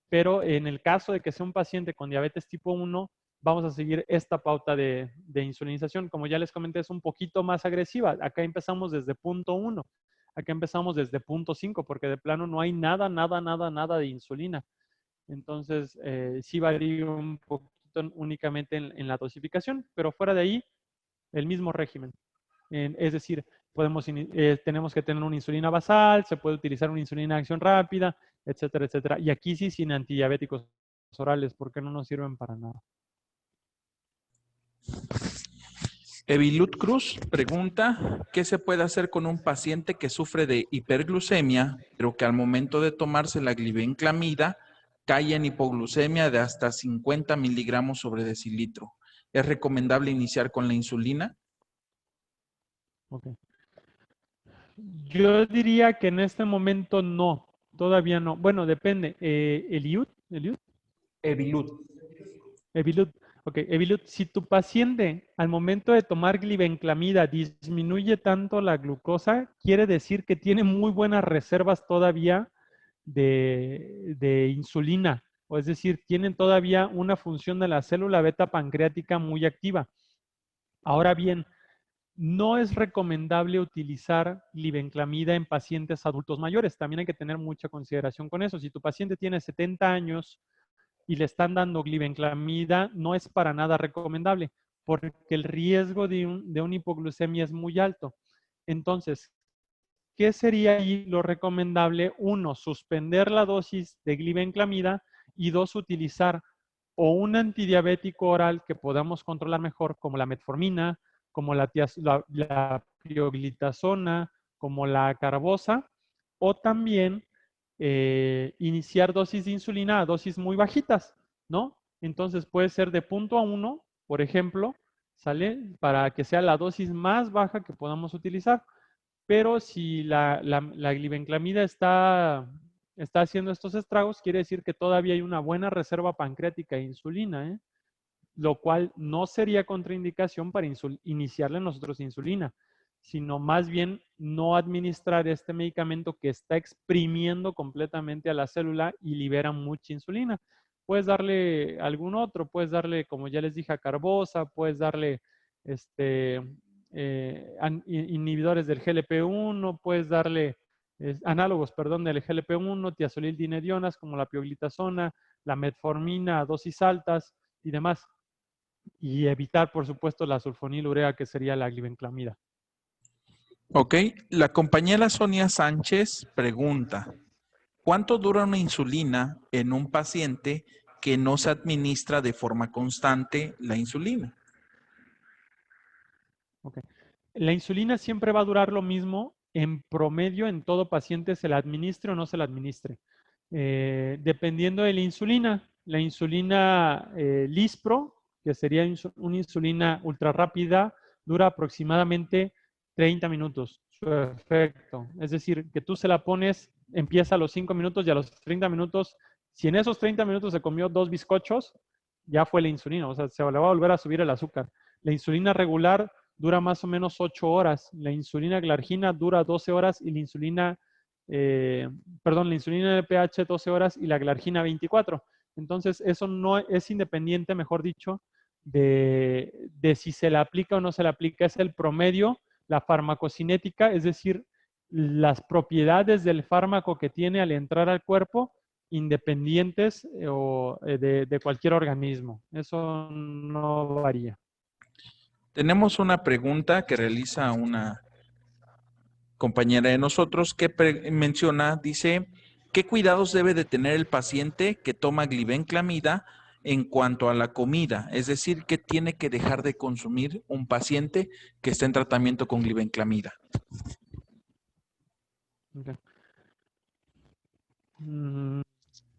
pero en el caso de que sea un paciente con diabetes tipo 1, vamos a seguir esta pauta de insulinización. Como ya les comenté, es un poquito más agresiva. Acá empezamos desde 0.1, acá empezamos desde 0.5, porque de plano no hay nada de insulina. Entonces, sí varía un poquito únicamente en la dosificación, pero fuera de ahí, el mismo régimen. Es decir, tenemos que tener una insulina basal, se puede utilizar una insulina de acción rápida, etcétera, etcétera. Y aquí sí sin antidiabéticos orales, porque no nos sirven para nada. Evilut Cruz pregunta, ¿qué se puede hacer con un paciente que sufre de hiperglucemia, pero que al momento de tomarse la glibenclamida cae en hipoglucemia de hasta 50 miligramos sobre decilitro? ¿Es recomendable iniciar con la insulina? Okay. Yo diría que en este momento no, todavía no. Bueno, depende. ¿Eliud? Evilut. Evilut. Ok, Evilut, si tu paciente al momento de tomar glibenclamida disminuye tanto la glucosa, quiere decir que tiene muy buenas reservas todavía de insulina. O es decir, tienen todavía una función de la célula beta pancreática muy activa. Ahora bien, no es recomendable utilizar glibenclamida en pacientes adultos mayores. También hay que tener mucha consideración con eso. Si tu paciente tiene 70 años y le están dando glibenclamida, no es para nada recomendable, porque el riesgo de una hipoglucemia es muy alto. Entonces, ¿qué sería ahí lo recomendable? Uno, suspender la dosis de glibenclamida y dos, utilizar o un antidiabético oral que podamos controlar mejor, como la metformina, como la pioglitazona, como la carbosa, o también iniciar dosis de insulina a dosis muy bajitas, ¿no? Entonces puede ser de 0.1, por ejemplo, ¿sale? Para que sea la dosis más baja que podamos utilizar. Pero si la glibenclamida está haciendo estos estragos, quiere decir que todavía hay una buena reserva pancreática de insulina, ¿eh? Lo cual no sería contraindicación para iniciarle nosotros insulina, sino más bien no administrar este medicamento que está exprimiendo completamente a la célula y libera mucha insulina. Puedes darle algún otro, puedes darle, como ya les dije, a carbosa, puedes darle inhibidores del GLP-1, puedes darle análogos, perdón, del GLP-1, tiazolildinedionas como la pioglitazona, la metformina a dosis altas y demás. Y evitar, por supuesto, la sulfonilurea, que sería la glibenclamida. Ok, la compañera Sonia Sánchez pregunta, ¿cuánto dura una insulina en un paciente que no se administra de forma constante la insulina? Okay. La insulina siempre va a durar lo mismo en promedio en todo paciente, se la administre o no se la administre. Dependiendo de la insulina Lispro, que sería una insulina ultra rápida, dura aproximadamente 30 minutos. su efecto. Es decir, que tú se la pones, empieza a los 5 minutos y a los 30 minutos, si en esos 30 minutos se comió 2 bizcochos, ya fue la insulina, o sea, se le va a volver a subir el azúcar. La insulina regular dura más o menos 8 horas, la insulina glargina dura 12 horas y la insulina, la insulina de pH 12 horas y la glargina 24. Entonces, eso no es independiente, mejor dicho, de si se le aplica o no se le aplica, es el promedio, la farmacocinética, es decir, las propiedades del fármaco que tiene al entrar al cuerpo, independientes de cualquier organismo. Eso no varía. Tenemos una pregunta que realiza una compañera de nosotros que menciona, dice, ¿qué cuidados debe de tener el paciente que toma glibenclamida en cuanto a la comida? Es decir, ¿qué tiene que dejar de consumir un paciente que está en tratamiento con glibenclamida? Okay.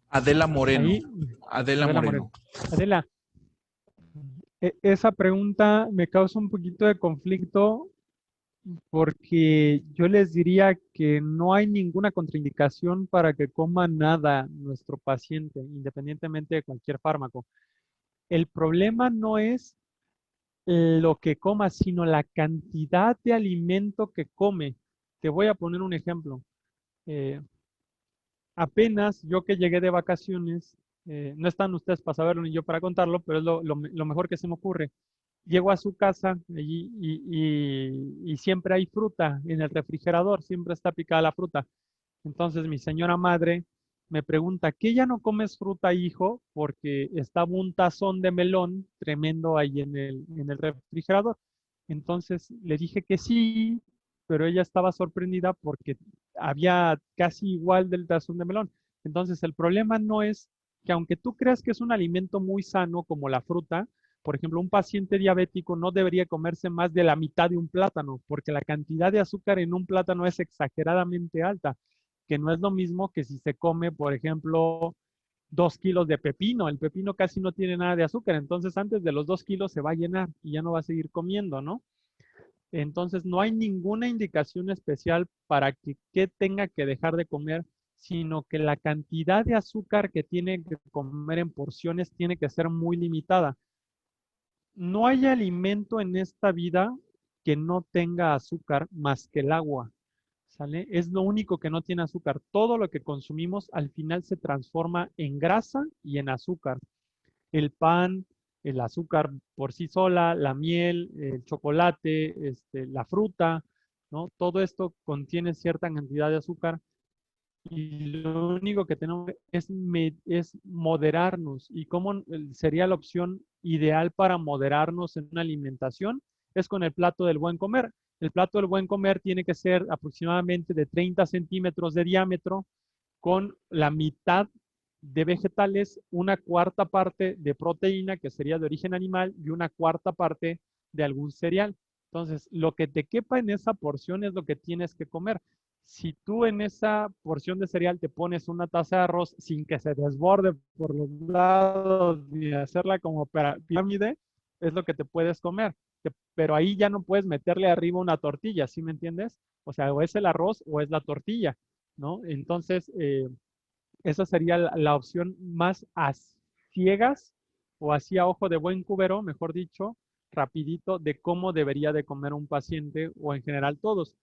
Adela Moreno. Ahí, Adela Moreno. Adela, esa pregunta me causa un poquito de conflicto porque yo les diría que no hay ninguna contraindicación para que coma nada nuestro paciente, independientemente de cualquier fármaco. El problema no es lo que coma, sino la cantidad de alimento que come. Te voy a poner un ejemplo. Apenas yo que llegué de vacaciones, no están ustedes para saberlo ni yo para contarlo, pero es lo mejor que se me ocurre. Llego a su casa y siempre hay fruta en el refrigerador, siempre está picada la fruta. Entonces mi señora madre me pregunta, ¿qué ya no comes fruta, hijo? Porque estaba un tazón de melón tremendo ahí en el refrigerador. Entonces le dije que sí, pero ella estaba sorprendida porque había casi igual del tazón de melón. Entonces el problema no es que aunque tú creas que es un alimento muy sano como la fruta, por ejemplo, un paciente diabético no debería comerse más de la mitad de un plátano, porque la cantidad de azúcar en un plátano es exageradamente alta, que no es lo mismo que si se come, por ejemplo, 2 kilos de pepino. El pepino casi no tiene nada de azúcar, entonces antes de los 2 kilos se va a llenar y ya no va a seguir comiendo, ¿no? Entonces no hay ninguna indicación especial para que tenga que dejar de comer, sino que la cantidad de azúcar que tiene que comer en porciones tiene que ser muy limitada. No hay alimento en esta vida que no tenga azúcar más que el agua, ¿sale? Es lo único que no tiene azúcar. Todo lo que consumimos al final se transforma en grasa y en azúcar. El pan, el azúcar por sí sola, la miel, el chocolate, la fruta, ¿no? Todo esto contiene cierta cantidad de azúcar y lo único que tenemos es moderarnos. ¿Y cómo sería la opción ideal para moderarnos en una alimentación? Es con el plato del buen comer. El plato del buen comer tiene que ser aproximadamente de 30 centímetros de diámetro, con la mitad de vegetales, una cuarta parte de proteína, que sería de origen animal, y una cuarta parte de algún cereal. Entonces, lo que te quepa en esa porción es lo que tienes que comer. Si tú en esa porción de cereal te pones una taza de arroz sin que se desborde por los lados ni hacerla como pirámide, es lo que te puedes comer. Pero ahí ya no puedes meterle arriba una tortilla, ¿sí me entiendes? O sea, o es el arroz o es la tortilla, ¿no? Entonces, esa sería la opción más a ciegas o así a ojo de buen cubero, mejor dicho, rapidito, de cómo debería de comer un paciente o en general todos.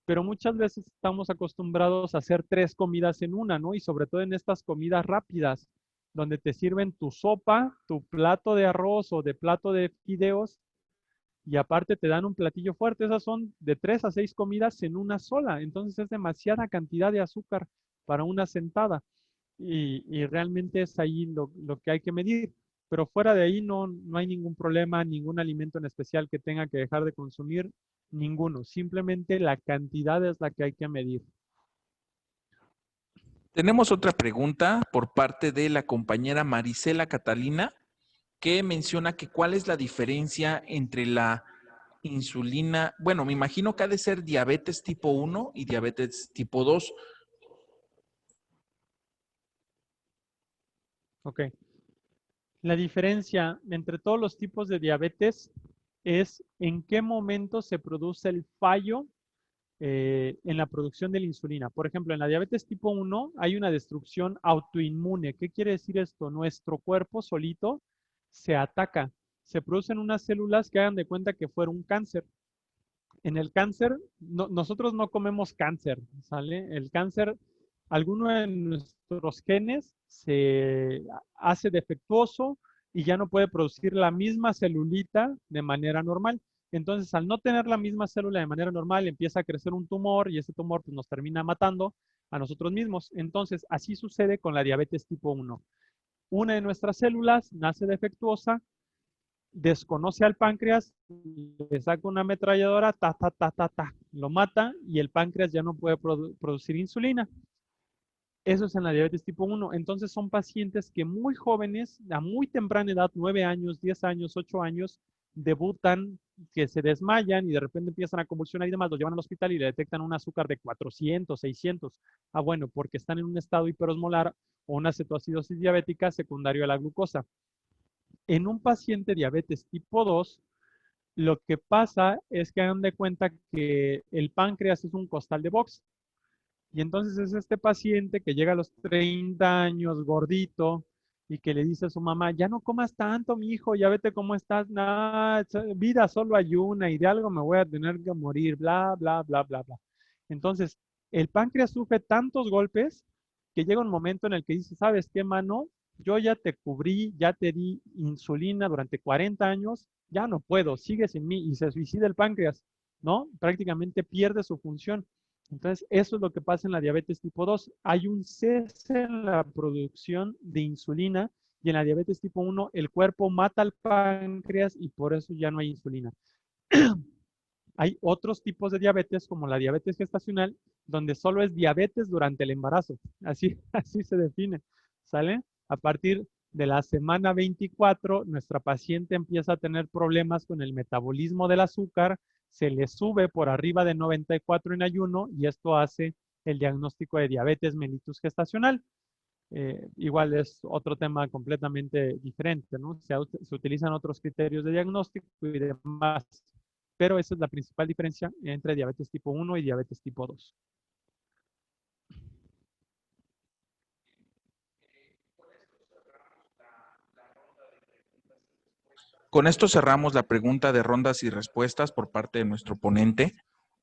Pero muchas veces estamos acostumbrados a hacer 3 comidas en una, ¿no? Y sobre todo en estas comidas rápidas, donde te sirven tu sopa, tu plato de arroz o de plato de fideos, y aparte te dan un platillo fuerte. Esas son de 3 a 6 comidas en una sola. Entonces es demasiada cantidad de azúcar para una sentada. Y realmente es ahí lo que hay que medir. Pero fuera de ahí no hay ningún problema, ningún alimento en especial que tenga que dejar de consumir, ninguno. Simplemente la cantidad es la que hay que medir. Tenemos otra pregunta por parte de la compañera Marisela Catalina, que menciona que cuál es la diferencia entre la insulina, bueno, me imagino que ha de ser diabetes tipo 1 y diabetes tipo 2. Ok. La diferencia entre todos los tipos de diabetes es en qué momento se produce el fallo en la producción de la insulina. Por ejemplo, en la diabetes tipo 1 hay una destrucción autoinmune. ¿Qué quiere decir esto? Nuestro cuerpo solito se ataca. Se producen unas células que hagan de cuenta que fuera un cáncer. En el cáncer, nosotros no comemos cáncer, ¿sale? El cáncer, alguno de nuestros genes se hace defectuoso y ya no puede producir la misma celulita de manera normal. Entonces, al no tener la misma célula de manera normal, empieza a crecer un tumor y ese tumor pues, nos termina matando a nosotros mismos. Entonces, así sucede con la diabetes tipo 1. Una de nuestras células nace defectuosa, desconoce al páncreas, le saca una ametralladora, lo mata y el páncreas ya no puede producir insulina. Eso es en la diabetes tipo 1. Entonces son pacientes que muy jóvenes, a muy temprana edad, 9 años, 10 años, 8 años, debutan, que se desmayan y de repente empiezan a convulsionar y demás, los llevan al hospital y le detectan un azúcar de 400, 600. Ah, bueno, porque están en un estado hiperosmolar o una cetoacidosis diabética secundario a la glucosa. En un paciente diabetes tipo 2, lo que pasa es que hagan de cuenta que el páncreas es un costal de box. Y entonces es este paciente que llega a los 30 años, gordito, y que le dice a su mamá, ya no comas tanto, mi hijo, ya vete cómo estás, nada, vida solo hay una y de algo me voy a tener que morir, bla, bla, bla, bla, bla. Entonces, el páncreas sufre tantos golpes que llega un momento en el que dice, ¿sabes qué, mano? Yo ya te cubrí, ya te di insulina durante 40 años, ya no puedo, sigue sin mí y se suicida el páncreas, ¿no? Prácticamente pierde su función. Entonces, eso es lo que pasa en la diabetes tipo 2. Hay un cese en la producción de insulina y en la diabetes tipo 1 el cuerpo mata al páncreas y por eso ya no hay insulina. Hay otros tipos de diabetes como la diabetes gestacional donde solo es diabetes durante el embarazo. Así se define, ¿sale? A partir de la semana 24, nuestra paciente empieza a tener problemas con el metabolismo del azúcar, se le sube por arriba de 94 en ayuno y esto hace el diagnóstico de diabetes mellitus gestacional. Igual es otro tema completamente diferente, ¿no? Se utilizan otros criterios de diagnóstico y demás, pero esa es la principal diferencia entre diabetes tipo 1 y diabetes tipo 2. Con esto cerramos la pregunta de rondas y respuestas por parte de nuestro ponente.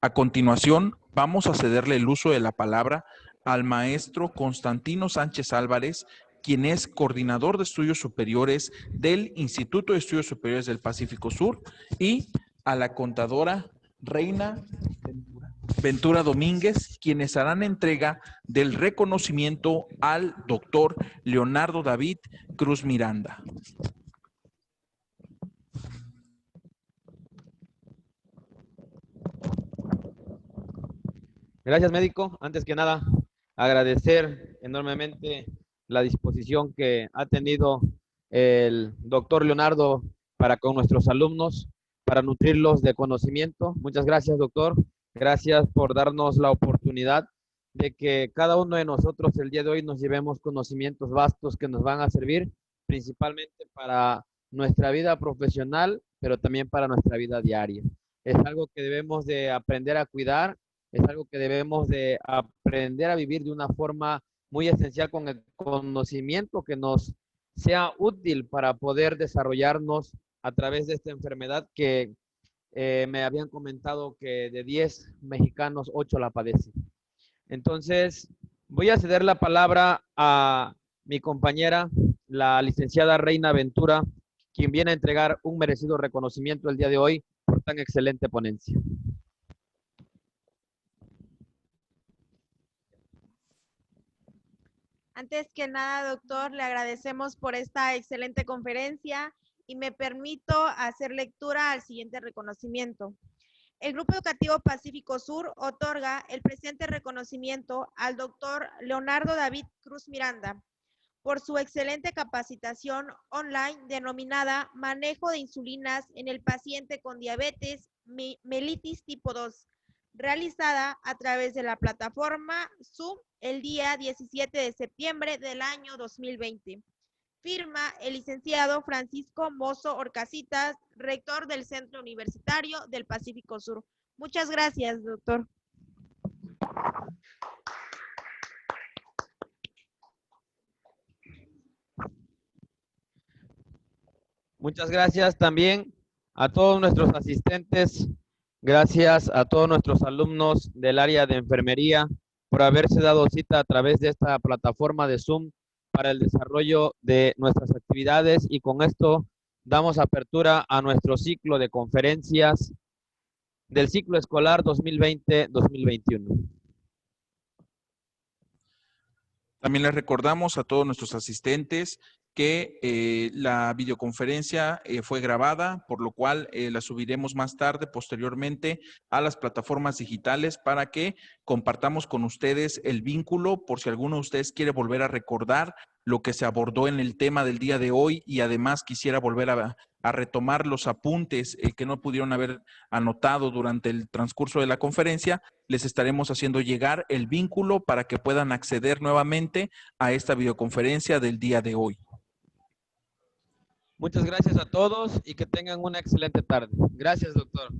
A continuación, vamos a cederle el uso de la palabra al maestro Constantino Sánchez Álvarez, quien es coordinador de estudios superiores del Instituto de Estudios Superiores del Pacífico Sur, y a la contadora Reina Ventura Domínguez, quienes harán entrega del reconocimiento al doctor Leonardo David Cruz Miranda. Gracias, médico. Antes que nada, agradecer enormemente la disposición que ha tenido el doctor Leonardo para con nuestros alumnos, para nutrirlos de conocimiento. Muchas gracias, doctor. Gracias por darnos la oportunidad de que cada uno de nosotros el día de hoy nos llevemos conocimientos vastos que nos van a servir principalmente para nuestra vida profesional, pero también para nuestra vida diaria. Es algo que debemos de aprender a cuidar. Es algo que debemos de aprender a vivir de una forma muy esencial con el conocimiento que nos sea útil para poder desarrollarnos a través de esta enfermedad que me habían comentado que de 10 mexicanos, 8 la padecen. Entonces, voy a ceder la palabra a mi compañera, la licenciada Reina Ventura, quien viene a entregar un merecido reconocimiento el día de hoy por tan excelente ponencia. Antes que nada, doctor, le agradecemos por esta excelente conferencia y me permito hacer lectura al siguiente reconocimiento. El Grupo Educativo Pacífico Sur otorga el presente reconocimiento al doctor Leonardo David Cruz Miranda por su excelente capacitación online denominada Manejo de Insulinas en el paciente con diabetes mellitus tipo 2, realizada a través de la plataforma Zoom el día 17 de septiembre del año 2020. Firma el licenciado Francisco Mozo Orcasitas, rector del Centro Universitario del Pacífico Sur. Muchas gracias, doctor. Muchas gracias también a todos nuestros asistentes, gracias a todos nuestros alumnos del área de enfermería por haberse dado cita a través de esta plataforma de Zoom para el desarrollo de nuestras actividades, y con esto damos apertura a nuestro ciclo de conferencias del ciclo escolar 2020-2021. También les recordamos a todos nuestros asistentes que la videoconferencia fue grabada, por lo cual la subiremos más tarde, posteriormente, a las plataformas digitales para que compartamos con ustedes el vínculo, por si alguno de ustedes quiere volver a recordar lo que se abordó en el tema del día de hoy y además quisiera volver a retomar los apuntes que no pudieron haber anotado durante el transcurso de la conferencia. Les estaremos haciendo llegar el vínculo para que puedan acceder nuevamente a esta videoconferencia del día de hoy. Muchas gracias a todos y que tengan una excelente tarde. Gracias, doctor.